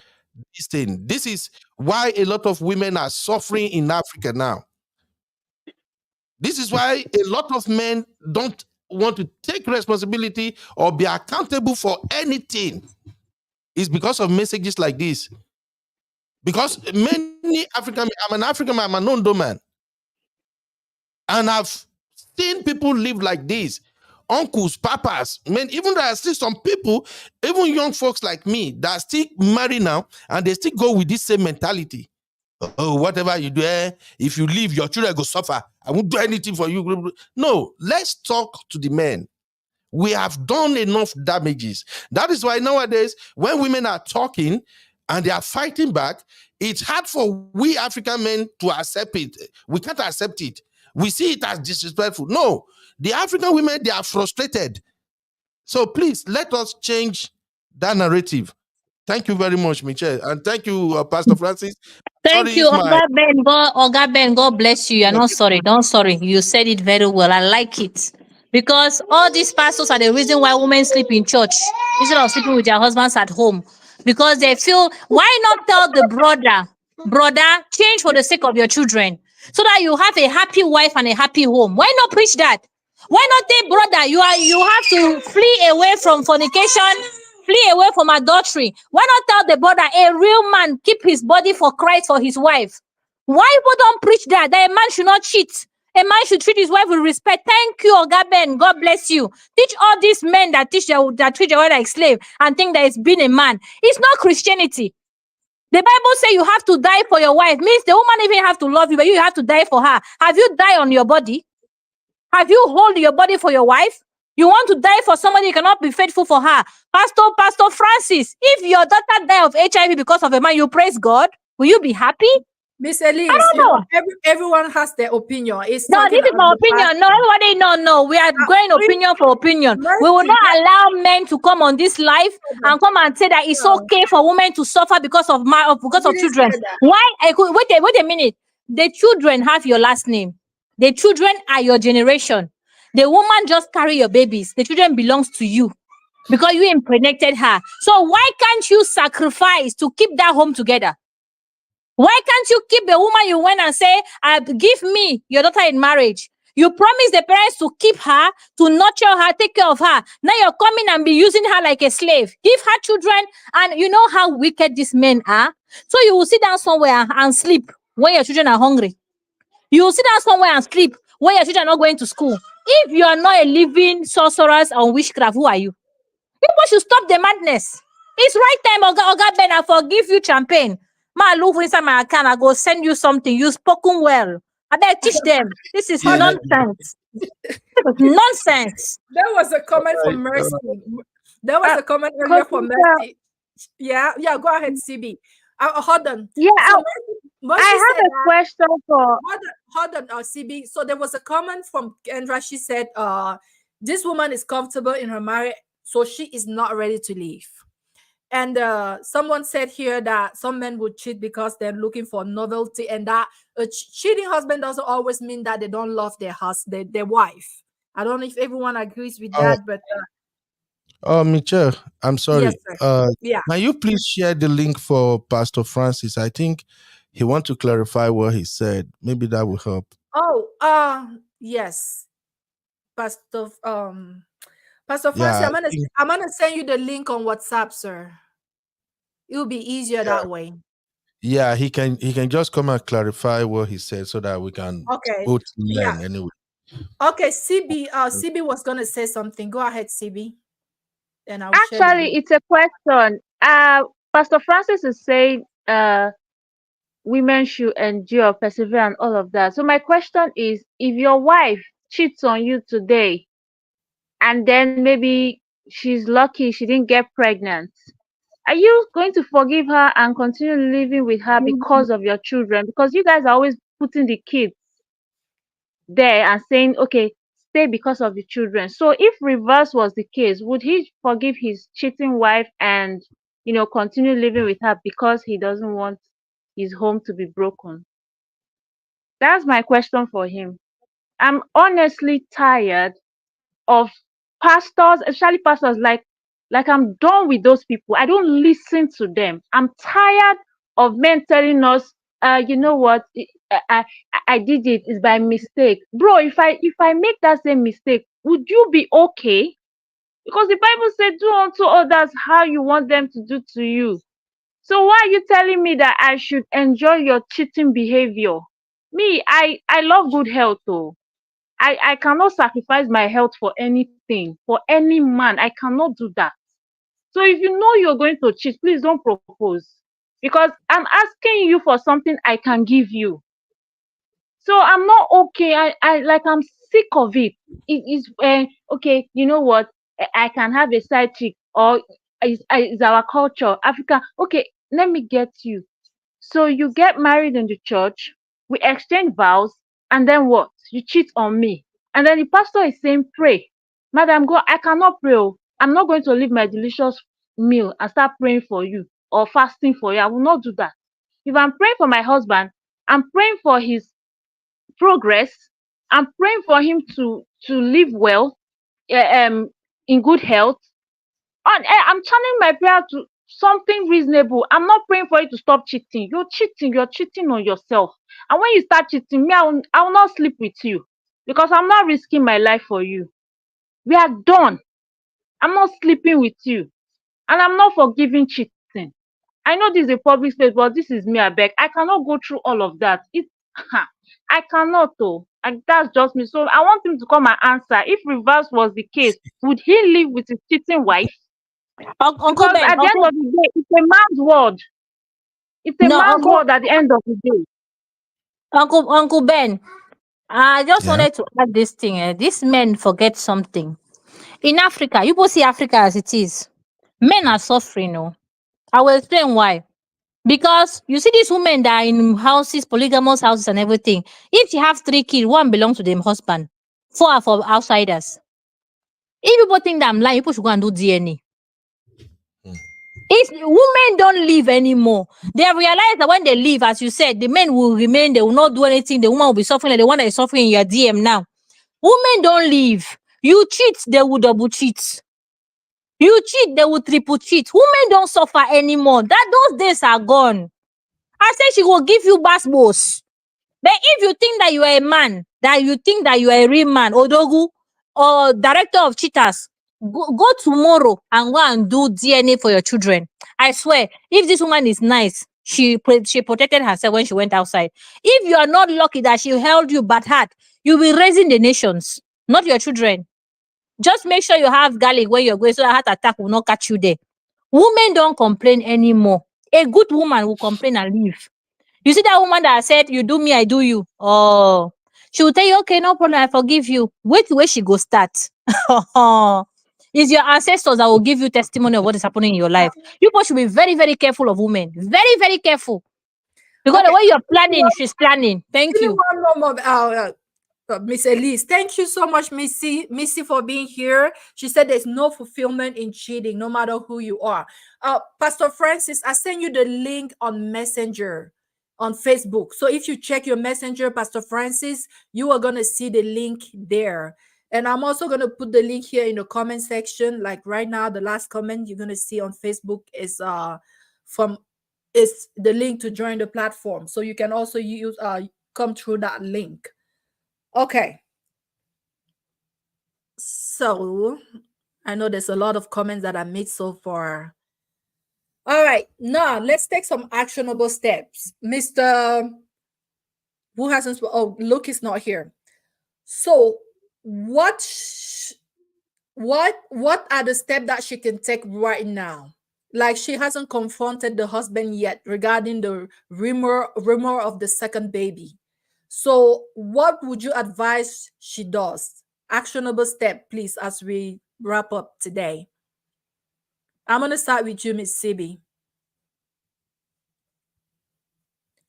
this thing. This is why a lot of women are suffering in Africa now. This is why a lot of men don't want to take responsibility or be accountable for anything. It's because of messages like this. Because many African, I'm an African man, I'm an Ondo man, and I've seen people live like this. Uncles, papas, men, even there are still some people, even young folks like me, that are still married now, and they still go with this same mentality. Oh, whatever you do, if you leave, your children go suffer. I won't do anything for you. No, let's talk to the men. We have done enough damages. That is why nowadays, when women are talking and they are fighting back, it's hard for we African men to accept it. We can't accept it. We see it as disrespectful. No, the African women, they are frustrated. So please, let us change that narrative. Thank you very much, Michelle. And thank you, Pastor Francis. Thank Sorry you, if my... Oga Ben. God bless you. You're not sorry. Don't sorry. You said it very well. I like it. Because all these pastors are the reason why women sleep in church instead of sleeping with their husbands at home. Because they feel, why not tell the brother, change for the sake of your children, so that you have a happy wife and a happy home? Why not preach that? Why not say, brother, you have to flee away from fornication, flee away from adultery? Why not tell the brother, a real man keep his body for Christ, for his wife? Why people don't preach that a man should not cheat? A man should treat his wife with respect. Thank you, Oga Ben. God bless you. Teach all these men that treat their wife like slave and think that it's being a man. It's not Christianity. The Bible says you have to die for your wife. Means the woman even have to love you, but you have to die for her. Have you died on your body? Have you hold your body for your wife? You want to die for somebody, you cannot be faithful for her. Pastor Francis, if your daughter die of HIV because of a man, you praise God. Will you be happy? Miss I Elise, don't know. everyone has their opinion. It's No, talking this is on my the opinion. No, platform. everybody, no, no. We are going Please, opinion for opinion. We will Mercy, not allow men to come on this life and come and say that it's no, okay for women to suffer because of I because of didn't children. say that. Why? Wait a minute. The children have your last name. The children are your generation. The woman just carry your babies. The children belongs to you because you impregnated her. So why can't you sacrifice to keep that home together? Why can't you keep the woman you went and say, give me your daughter in marriage? You promised the parents to keep her, to nurture her, take care of her. Now you're coming and be using her like a slave. Give her children, and you know how wicked these men are. So you will sit down somewhere and sleep when your children are hungry. You will sit down somewhere and sleep when your children are not going to school. If you are not a living sorceress or witchcraft, who are you? People should stop the madness. It's right time, Oga Ben, I forgive you, champagne. Ma look inside my account, I go send you something. You spoken well. I better teach them. This is Yeah. nonsense. This is nonsense. There was a All comment right. from Mercy. There was Uh, a comment earlier Coach from Michelle, Mercy. Yeah, yeah, go ahead, CB. Hold on. yeah, So Mercy I said have a that. question for. Hold on, CB. So there was a comment from Kendra. She said, this woman is comfortable in her marriage, so she is not ready to leave. And someone said here that some men would cheat because they're looking for novelty, and that a cheating husband doesn't always mean that they don't love their husband, their wife. I don't know if everyone agrees with Oh, that, but Michelle, I'm yes, sorry. sir. Yeah. Can you please share the link for Pastor Francis? I think he want to clarify what he said. Maybe that will help. Oh, yes, Pastor. Pastor Francis, Yeah, I think, I'm gonna send you the link on WhatsApp, sir. It will be easier yeah, that way. yeah. He can just come and clarify what he said so that we can Okay. both Yeah. learn anyway. Okay. CB. CB was gonna say something. Go ahead, CB, and I'll share the Actually, link. it's a question. Pastor Francis is saying, women should endure, persevere, and all of that. So my question is, if your wife cheats on you today, and then maybe she's lucky she didn't get pregnant, are you going to forgive her and continue living with her because of your children? Because you guys are always putting the kids there and saying, okay, stay because of the children. So if reverse was the case, would he forgive his cheating wife and, continue living with her because he doesn't want his home to be broken? That's my question for him. I'm honestly tired of pastors, especially pastors like Like, I'm done with those people. I don't listen to them. I'm tired of men telling us, you know what, I did it. It's by mistake. Bro, if I make that same mistake, would you be okay? Because the Bible said, do unto others how you want them to do to you. So why are you telling me that I should enjoy your cheating behavior? Me, I love good health, though. I cannot sacrifice my health for anything, for any man. I cannot do that. So if you know you're going to cheat, please don't propose. Because I'm asking you for something I can give you. So I'm not okay. I'm sick of it. It is okay. You know what? I can have a side chick, or is our culture Africa? Okay, let me get you. So you get married in the church, we exchange vows, and then what? You cheat on me, and then the pastor is saying, "Pray, madam. Go. I cannot pray. Oh. I'm not going to leave my delicious meal and start praying for you or fasting for you. I will not do that. If I'm praying for my husband, I'm praying for his progress. I'm praying for him to live well, in good health. And I'm channeling my prayer to something reasonable. I'm not praying for you to stop cheating. You're cheating. You're cheating on yourself. And when you start cheating, me, I will not sleep with you because I'm not risking my life for you. We are done. I'm not sleeping with you, and I'm not forgiving cheating. I know this is a public space, but this is me, I beg. I cannot go through all of that. I cannot, though. That's just me. So I want him to come and answer. If reverse was the case, would he live with his cheating wife? Uncle Because Ben, at the end of the day, it's a man's world. It's a no, man's world at the end of the day. Uncle Ben. I just Yeah. wanted to add this thing. These men forget something. In Africa, you both see Africa as it is. Men are suffering. No, I will explain why. Because you see these women that are in houses, polygamous houses and everything. If she have 3 kids, one belongs to them husband. 4 are for outsiders. If people think that I'm lying, people should go and do DNA. Mm. If women don't leave anymore, they realize that when they leave, as you said, the men will remain, they will not do anything, the woman will be suffering like the one that is suffering in your DM now. Women don't leave. You cheat, they will double cheat. You cheat, they will triple cheat. Women don't suffer anymore. Those days are gone. I say she will give you bass. But if you think that you are a man, that you think that you are a real man, Odogu, or director of cheaters, go tomorrow and go and do DNA for your children. I swear, if this woman is nice, she protected herself when she went outside. If you are not lucky that she held you bad heart, you'll be raising the nations, not your children. Just make sure you have garlic when you're going so that heart attack will not catch you there. Women don't complain anymore. A good woman will complain and leave. You see that woman that said, "You do me, I do you." Oh, she will tell you, "Okay, no problem, I forgive you." Wait till where she go start. It's your ancestors that will give you testimony of what is happening in your life. People should be very, very careful of women. Very, very careful. Because the Okay. way you're planning, she's planning. Thank Give me you. one more, Miss Elise. Thank you so much, Missy, for being here. She said there's no fulfillment in cheating, no matter who you are. Pastor Francis, I sent you the link on Messenger on Facebook. So if you check your Messenger, Pastor Francis, you are gonna see the link there. And I'm also gonna put the link here in the comment section. Like right now, the last comment you're gonna see on Facebook from is the link to join the platform. So you can also use come through that link. Okay. So I know there's a lot of comments that I made so far. All right, now let's take some actionable steps. Mr. Who hasn't? Oh, Luke is not here. So what are the steps that she can take right now? Like she hasn't confronted the husband yet regarding the rumor of the second baby. So what would you advise she does? Actionable step, please, as we wrap up today. I'm gonna start with you, Miss Sibi.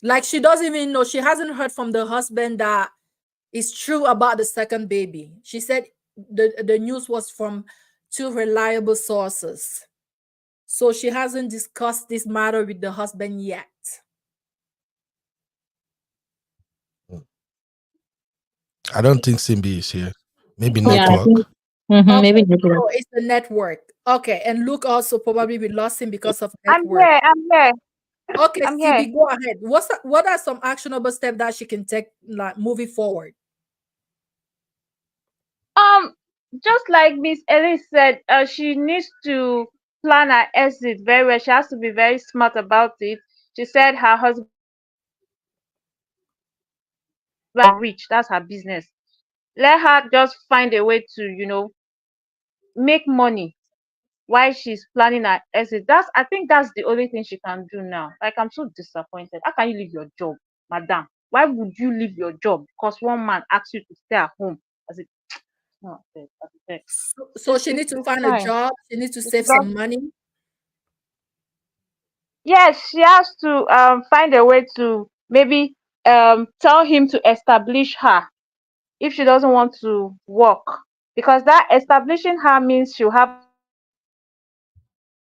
Like she doesn't even know, she hasn't heard from the husband that it's true about the second baby. She said the news was from 2 reliable sources. So she hasn't discussed this matter with the husband yet. I don't think Simbi is here. Maybe Yeah, Okay. I think network. Maybe Okay, network. so it's the network. Okay, and Luke also probably we lost him because of I'm network. here. I'm here. Okay, I'm here. CB, go ahead. What are some actionable steps that she can take, like moving forward? Um, just like Miss Ellie said, she needs to plan her exit very well. She has to be very smart about it. She said her husband rich. That's her business. Let her just find a way to, make money while she's planning her exit. I think that's the only thing she can do now. Like, I'm so disappointed. How can you leave your job, madam? Why would you leave your job? Because one man asks you to stay at home. As it, no, I beg. So she needs to It's find a fine. job. She needs to It's save just some money. yes, she has to find a way to maybe tell him to establish her if she doesn't want to work, because that establishing her means she'll have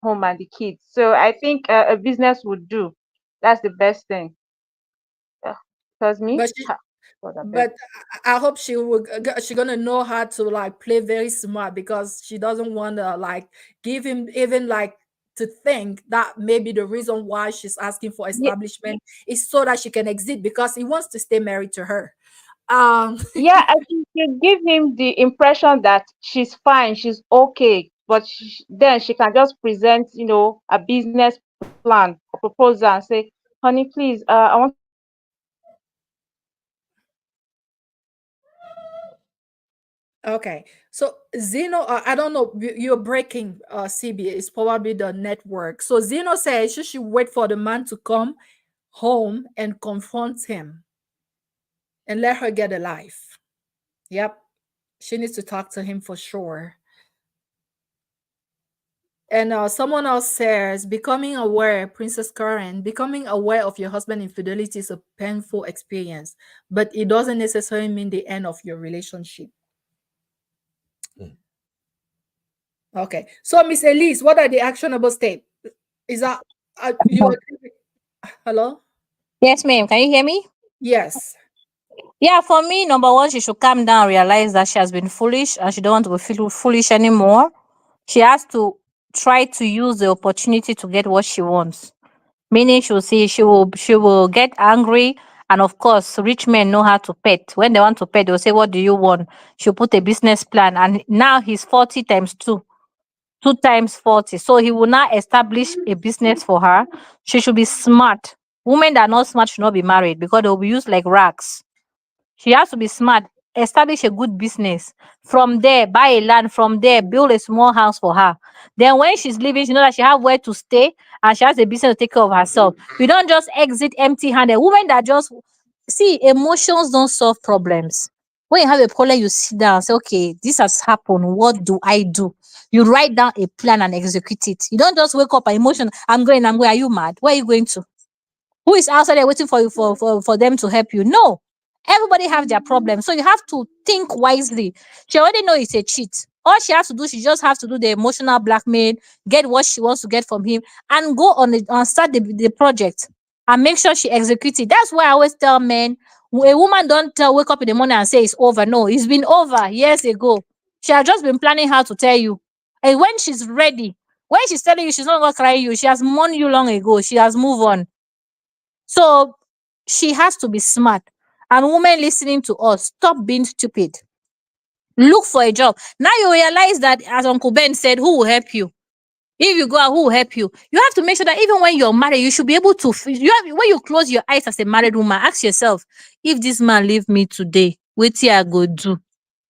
home and the kids. So I think a business would do. That's the best thing. Yeah. Because me, But she, ha, God, I beg. but I hope she gonna know how to like play very smart because she doesn't want to like give him even like to think that maybe the reason why she's asking for Ye- establishment is so that she can exit because he wants to stay married to her. Um, Yeah, I think you give him the impression that she's fine, she's okay, but then she can just present, a business plan or proposal and say, "Honey, please, I want okay, so Zeno, I don't know, you're breaking CB. It's probably the network. So Zeno says she should wait for the man to come home and confront him and let her get a life. Yep, she needs to talk to him for sure. And someone else says, becoming aware, Princess Karen, becoming aware of your husband infidelity is a painful experience, but it doesn't necessarily mean the end of your relationship. Okay. So, Miss Elise, what are the actionable steps? Is that you agree hello? Yes, ma'am. Can you hear me? Yes. Yeah, for me, number one, she should calm down, realize that she has been foolish and she don't want to be feel foolish anymore. She has to try to use the opportunity to get what she wants. Meaning she will get angry, and of course, rich men know how to pet. When they want to pet, they'll say, "What do you want?" She'll put a business plan, and now he's 40 times two. 2 times 40. So he will now establish a business for her. She should be smart. Women that are not smart should not be married because they'll be used like rags. She has to be smart, establish a good business. From there, buy a land. From there, build a small house for her. Then when she's leaving, she know that she have where to stay and she has a business to take care of herself. We don't just exit empty-handed. Women that just see emotions don't solve problems. When you have a problem, you sit down and say, okay, this has happened. What do I do? You write down a plan and execute it. You don't just wake up and emotion. I'm going. Are you mad? Where are you going to? Who is outside there waiting for you for them to help you? No. Everybody have their problems. So you have to think wisely. She already know it's a cheat. All she has to do, she just has to do the emotional blackmail, get what she wants to get from him, and go on it and start the project and make sure she executes it. That's why I always tell men, a woman don't wake up in the morning and say it's over. No, it's been over years ago. She has just been planning how to tell you. And when she's ready, when she's telling you she's not gonna cry you, she has mourned you long ago. She has moved on. So she has to be smart. And women listening to us, stop being stupid. Look for a job. Now you realize that, as Uncle Ben said, who will help you? If you go out, who will help you? You have to make sure that even when you're married, you should be able to. When you close your eyes as a married woman, ask yourself, if this man leave me today, what I go do?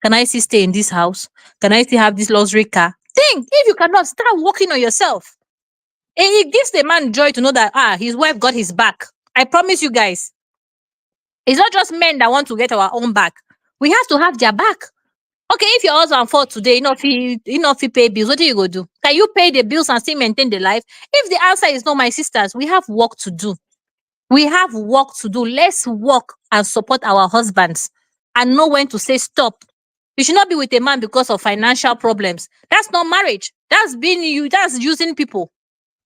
Can I still stay in this house? Can I still have this luxury car? Think. If you cannot, start working on yourself. And it gives the man joy to know that his wife got his back. I promise you guys. It's not just men that want to get our own back. We have to have their back. Okay, if your husband fall today, you not fit pay bills, what do you go do? Can you pay the bills and still maintain the life? If the answer is no, my sisters, we have work to do. We have work to do. Let's work and support our husbands and know when to say stop. You should not be with a man because of financial problems. That's not marriage. That's using people.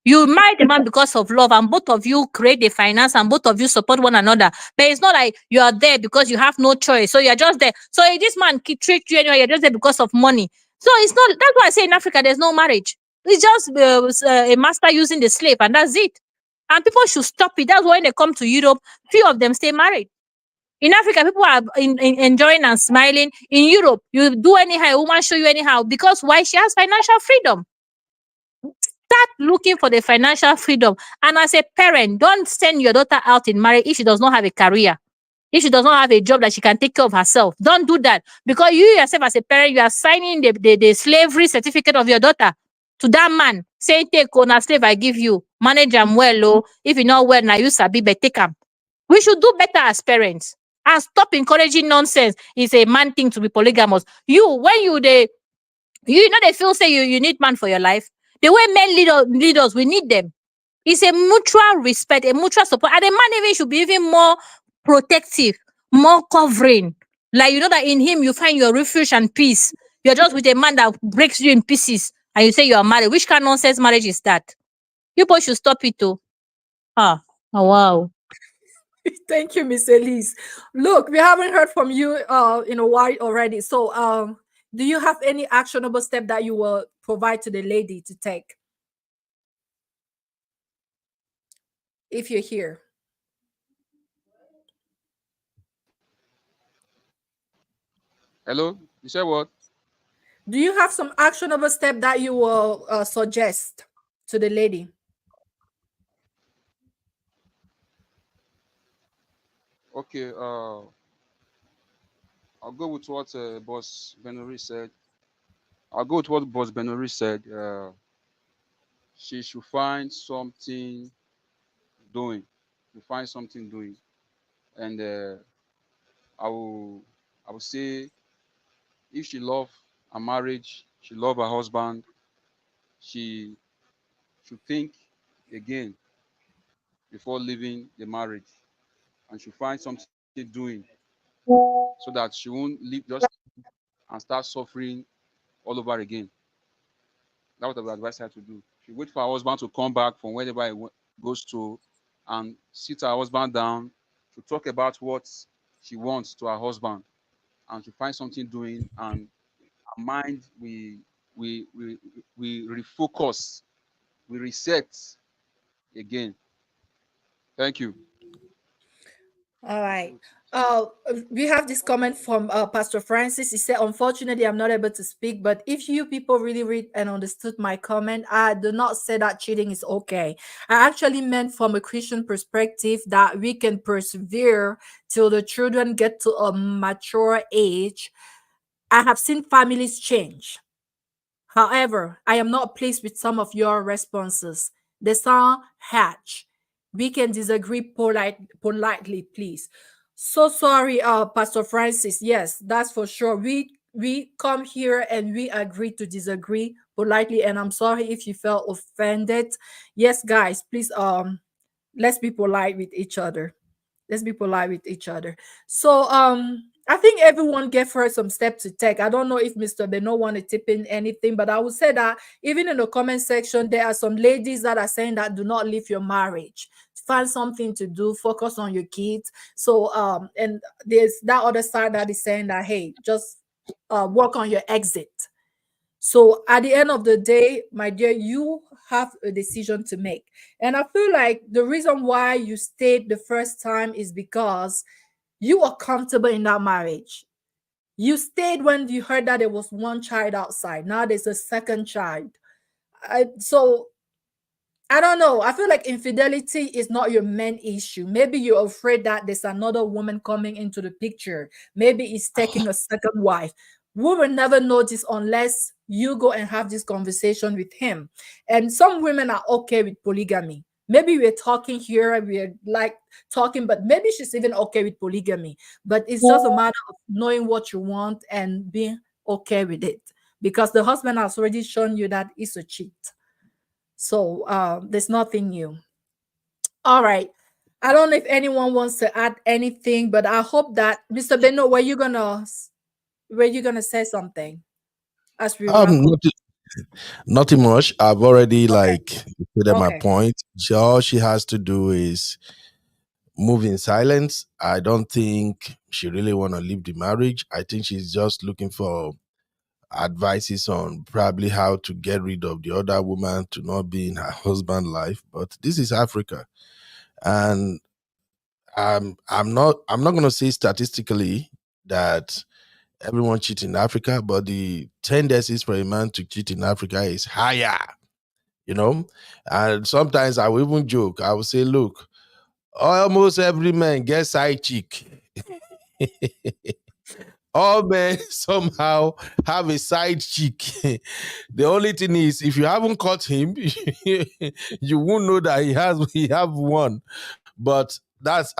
You marry the man because of love, and both of you create the finance, and both of you support one another. But it's not like you are there because you have no choice. So you're just there. So if this man treat you anyway, you're just there because of money. So it's not. That's why I say in Africa there's no marriage. It's just a master using the slave, and that's it. And people should stop it. That's why when they come to Europe, few of them stay married. In Africa, people are enjoying and smiling. In Europe, you do anyhow, a woman show you anyhow. Because why? She has financial freedom. Start looking for the financial freedom. And as a parent, don't send your daughter out in marriage if she does not have a career. If she does not have a job that she can take care of herself. Don't do that. Because you yourself as a parent, you are signing the slavery certificate of your daughter to that man, saying, take on a slave I give you. Manage am well, oh. If you not well, now you sabi, but take am. We should do better as parents and stop encouraging nonsense. It's a man thing to be polygamous. When you know they feel say you need man for your life. The way men lead us, we need them. It's a mutual respect, a mutual support. And the man even should be even more protective, more covering. Like you know that in him you find your refuge and peace. You're just with a man that breaks you in pieces and you say you are married. Which kind of nonsense marriage is that? People should stop it too. Ah, oh, wow. Thank you, Miss Elise. Look, we haven't heard from you in a while already. So do you have any actionable step that you will provide to the lady to take if you're here? Hello? You said what? Do you have some actionable step that you will suggest to the lady? Okay, I'll go with what Boss Benori said. I'll go with what Boss Benori said. She should find something doing. To find something doing. And I will I will say if she love her marriage, she love her husband, she should think again before leaving the marriage, and should find something doing so that she won't leave just and start suffering all over again. That's what I would advise her to do. She wait for her husband to come back from wherever he goes to, and sit her husband down to talk about what she wants to her husband, and to find something doing, and our mind we refocus, we reset again. Thank you. All right. Uh, we have this comment from Pastor Francis. He said, unfortunately, I'm not able to speak, but if you people really read and understood my comment, I do not say that cheating is okay. I actually meant from a Christian perspective that we can persevere till the children get to a mature age. I have seen families change. However, I am not pleased with some of your responses. They sound hatch. We can disagree politely, please. So sorry, Pastor Francis. Yes, that's for sure. We come here and we agree to disagree politely, and I'm sorry if you felt offended. Yes, guys, please let's be polite with each other. Let's be polite with each other. So I think everyone gave her some steps to take. I don't know if Mr. Beno want to tip in anything, but I would say that even in the comment section, there are some ladies that are saying that do not leave your marriage. Find something to do, focus on your kids. So and there's that other side that is saying that hey, just work on your exit. So at the end of the day, my dear, you have a decision to make. And I feel like the reason why you stayed the first time is because you are comfortable in that marriage. You stayed when you heard that there was one child outside. Now there's a second child. So I don't know. I feel like infidelity is not your main issue. Maybe you're afraid that there's another woman coming into the picture. Maybe he's taking a second wife. We will never know this unless you go and have this conversation with him. And some women are okay with polygamy. Maybe we're talking here, we're like talking, but maybe she's even okay with polygamy. But it's just a matter of knowing what you want and being okay with it. Because the husband has already shown you that he's a cheat. So there's nothing new. All right. I don't know if anyone wants to add anything, but I hope that Mr. Beno, were you gonna say something as we wrap up? Nothing, nothing much. I've already Okay. like stated my Okay. point. All she has to do is move in silence. I don't think she really want to leave the marriage. I think she's just looking for advices on probably how to get rid of the other woman to not be in her husband's life. But this is Africa, and I'm not going to say statistically that everyone cheats in Africa, but the tendencies for a man to cheat in Africa is higher. You know, and sometimes I will even joke. I will say, look, almost every man gets side chick. All men somehow have a side chick. The only thing is, if you haven't caught him, you won't know that he have one. But that's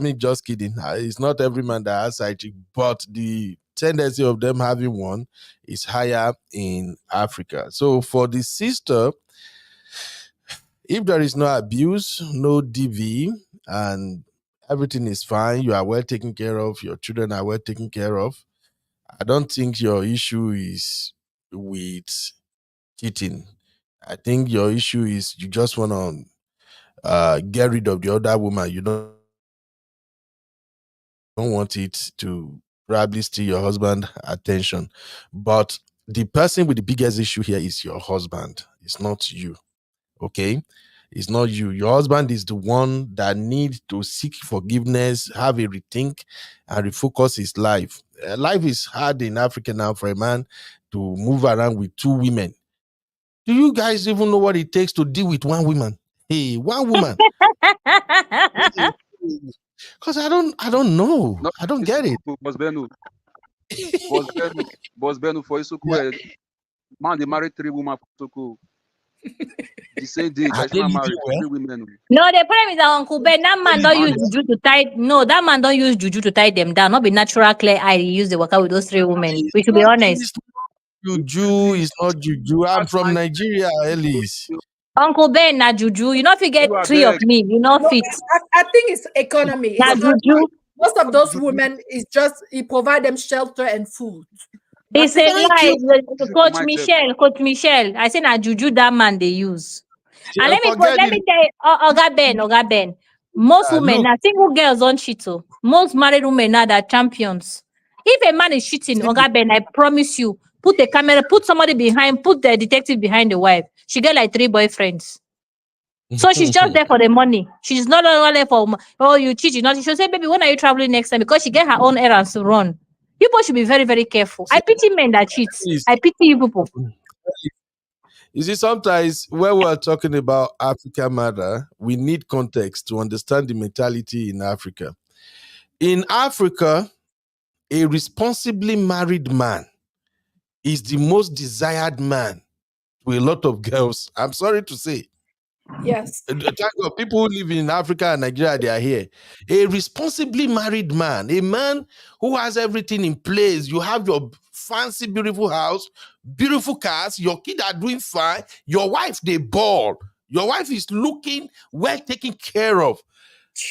me just kidding. It's not every man that has side chick, but the tendency of them having one is higher in Africa. So for the sister, if there is no abuse, no DV, and everything is fine, you are well taken care of, your children are well taken care of, I don't think your issue is with cheating. I think your issue is you just want to get rid of the other woman. You don't want it to probably steal your husband attention. But the person with the biggest issue here is your husband. It's not you. Okay? It's not you. Your husband is the one that needs to seek forgiveness, have a rethink, and refocus his life. Life is hard in Africa now for a man to move around with two women. Do you guys even know what it takes to deal with one woman? Hey, one woman. Because I don't know. No, I don't get it. Isoko, Boss Benu for Isoko. Yeah. Man, they married 3 women for Isoko. The same day, Are they traditional living marriage, well? 3 women. No, the problem is that Uncle Ben, that man don't Living Man, use well? juju to tie. No, that man don't use juju to tie them down. Not be natural clear eye. He use the worker with those three women. It's We should be not, honest. it's not juju. It's not juju. I'm that's from my Nigeria, Ellis. Uncle Ben, na juju. You not fit you get are three of beg. me. You not No, fit. I think it's economy. Na It's not juju. most of Not those juju women is just he provide them shelter and food. It's That's a it. Thank lie. you. for Coach myself. Michelle, Coach Michelle. I say na juju that man they use. And Forget let it. me tell you, Oga Ben. Most women Look, now, single girls don't cheat. Oh. Most married women now that are champions. If a man is cheating, see, Oga Ben, I promise you, put a camera, put somebody behind, put the detective behind the wife. She get like 3 boyfriends. So she's just there for the money. She's not only there for oh you cheat, you not. She'll say, baby, when are you traveling next time? Because she get her own errands to run. People should be very, very careful. I see, pity men that cheat. Ellis, I pity you people. you see, sometimes when we're talking about Africa matter, we need context to understand the mentality in Africa. In Africa, a responsibly married man is the most desired man to a lot of girls. I'm sorry to say. Yes. Thank God, people who live in Africa and Nigeria, they are here. A responsibly married man, a man who has everything in place. You have your fancy, beautiful house, beautiful cars, your kids are doing fine, your wife, they ball. Your wife is looking well taken care of.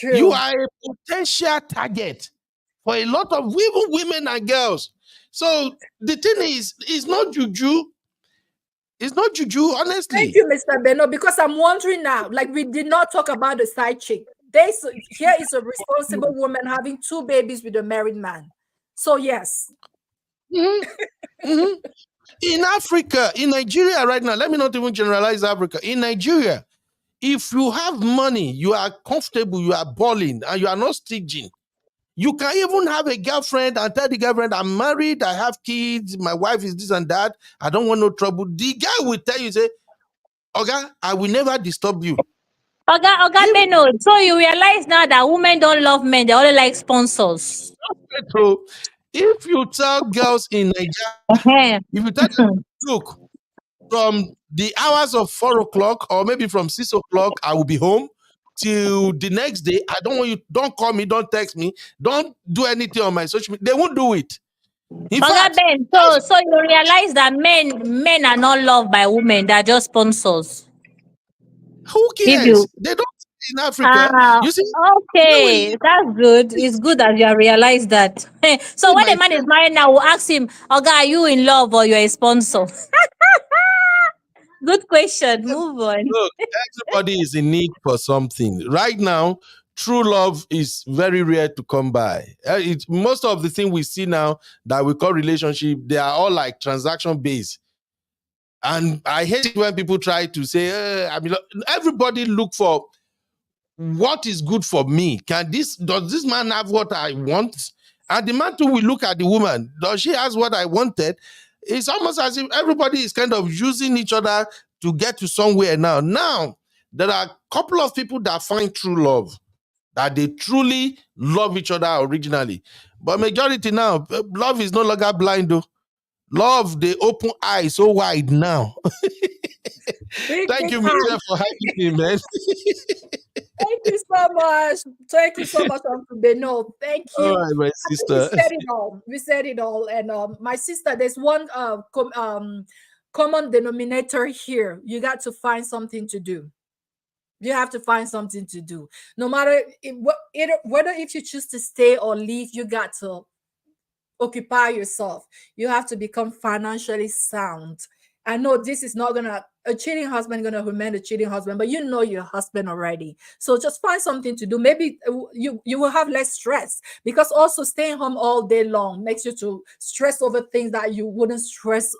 You True. are a potential target for a lot of even women and girls. So the thing is, it's not juju. It's not juju, Thank honestly. you, Mr. Beno, because I'm wondering now, like we did not talk about the side chick. Here is a responsible woman having 2 babies with a married man. So yes. Mhm, mhm. In Africa, in Nigeria right now, let me not even generalize Africa. In Nigeria, if you have money, you are comfortable, you are balling, and you are not stingy. You can even have a girlfriend and tell the girlfriend, I'm married, I have kids, my wife is this and that, I don't want no trouble. The guy will tell you, say, okay, I will never disturb you. Oga If Beno, so you realize now that women don't love men, they only like sponsors. so, if you tell girls in Nigeria, Ehen. if you tell them, look, from the hours of 4 o'clock or maybe from 6 o'clock, I will be home till the next day. I don't want you, don't call me, don't text me, don't do anything on my social media. They won't do it. In Oga fact, Ben, that's so you realize that men are not loved by women, they're just sponsors. who If cares? you They don't in Africa. ah You see, where we okay, live, that's good. It's good that you have realized that. So see when my a man is married now, we'll ask him, Oga, are you in love or you're a sponsor? Good question. Move on. look, everybody is in need for something. Right now, true love is very rare to come by. Most of the things we see now that we call relationship, they are all like transaction based. And I hate it when people try to say, everybody look for what is good for me. Does this man have what I want? And the man too will look at the woman. Does she have what I wanted? It's almost as if everybody is kind of using each other to get to somewhere now. Now, there are a couple of people that find true love, that they truly love each other originally. But majority now, love is no longer blind though. Love, they open eyes so wide now. Thank Big you, time. Michelle, for having me, man. Thank you so much. Thank you so much, Uncle Beno. Thank you. All right, my I think sister. we said it all. We said it all. And my sister, there's one common denominator here. You got to find something to do. You have to find something to do. No matter whether if you choose to stay or leave, you got to occupy yourself. You have to become financially sound. I know this is not gonna a cheating husband gonna remain a cheating husband, but you know your husband already. So just find something to do. Maybe you will have less stress, because also staying home all day long makes you to stress over things that you wouldn't stress,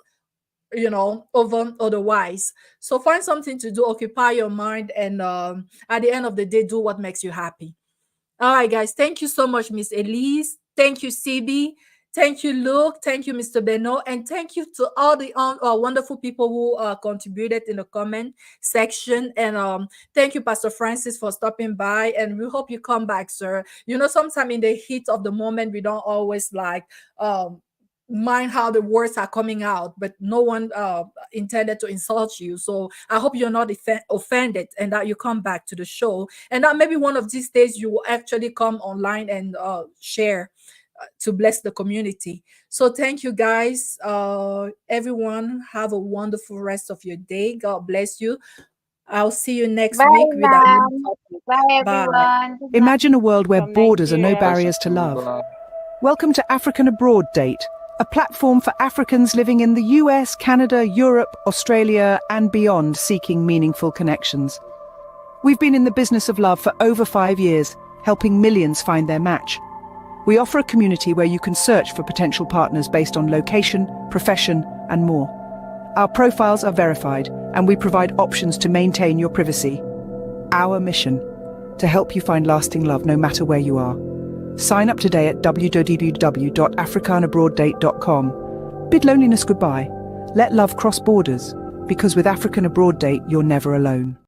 over otherwise. So find something to do, occupy your mind, and at the end of the day, do what makes you happy. All right, guys. Thank you so much, Miss Elise. Thank you, CB. Thank you, Luke. Thank you, Mr. Beno. And thank you to all the wonderful people who contributed in the comment section. And thank you, Pastor Francis, for stopping by. And we hope you come back, sir. Sometimes in the heat of the moment, we don't always mind how the words are coming out, but no one intended to insult you. So I hope you're not offended, and that you come back to the show, and that maybe one of these days you will actually come online and share to bless the community. So thank you, guys. Everyone, have a wonderful rest of your day. God bless you. I'll see you next Bye, week with another ma'am. topic. Bye, Bye. everyone. Good night Imagine a world where from borders are no Nigeria. barriers to love. Welcome to African Abroad Date, a platform for Africans living in the US, Canada, Europe, Australia, and beyond, seeking meaningful connections. We've been in the business of love for over 5 years, helping millions find their match. We offer a community where you can search for potential partners based on location, profession, and more. Our profiles are verified, and we provide options to maintain your privacy. Our mission: to help you find lasting love no matter where you are. Sign up today at www.africanabroaddate.com. Bid loneliness goodbye. Let love cross borders, because with African Abroad Date, you're never alone.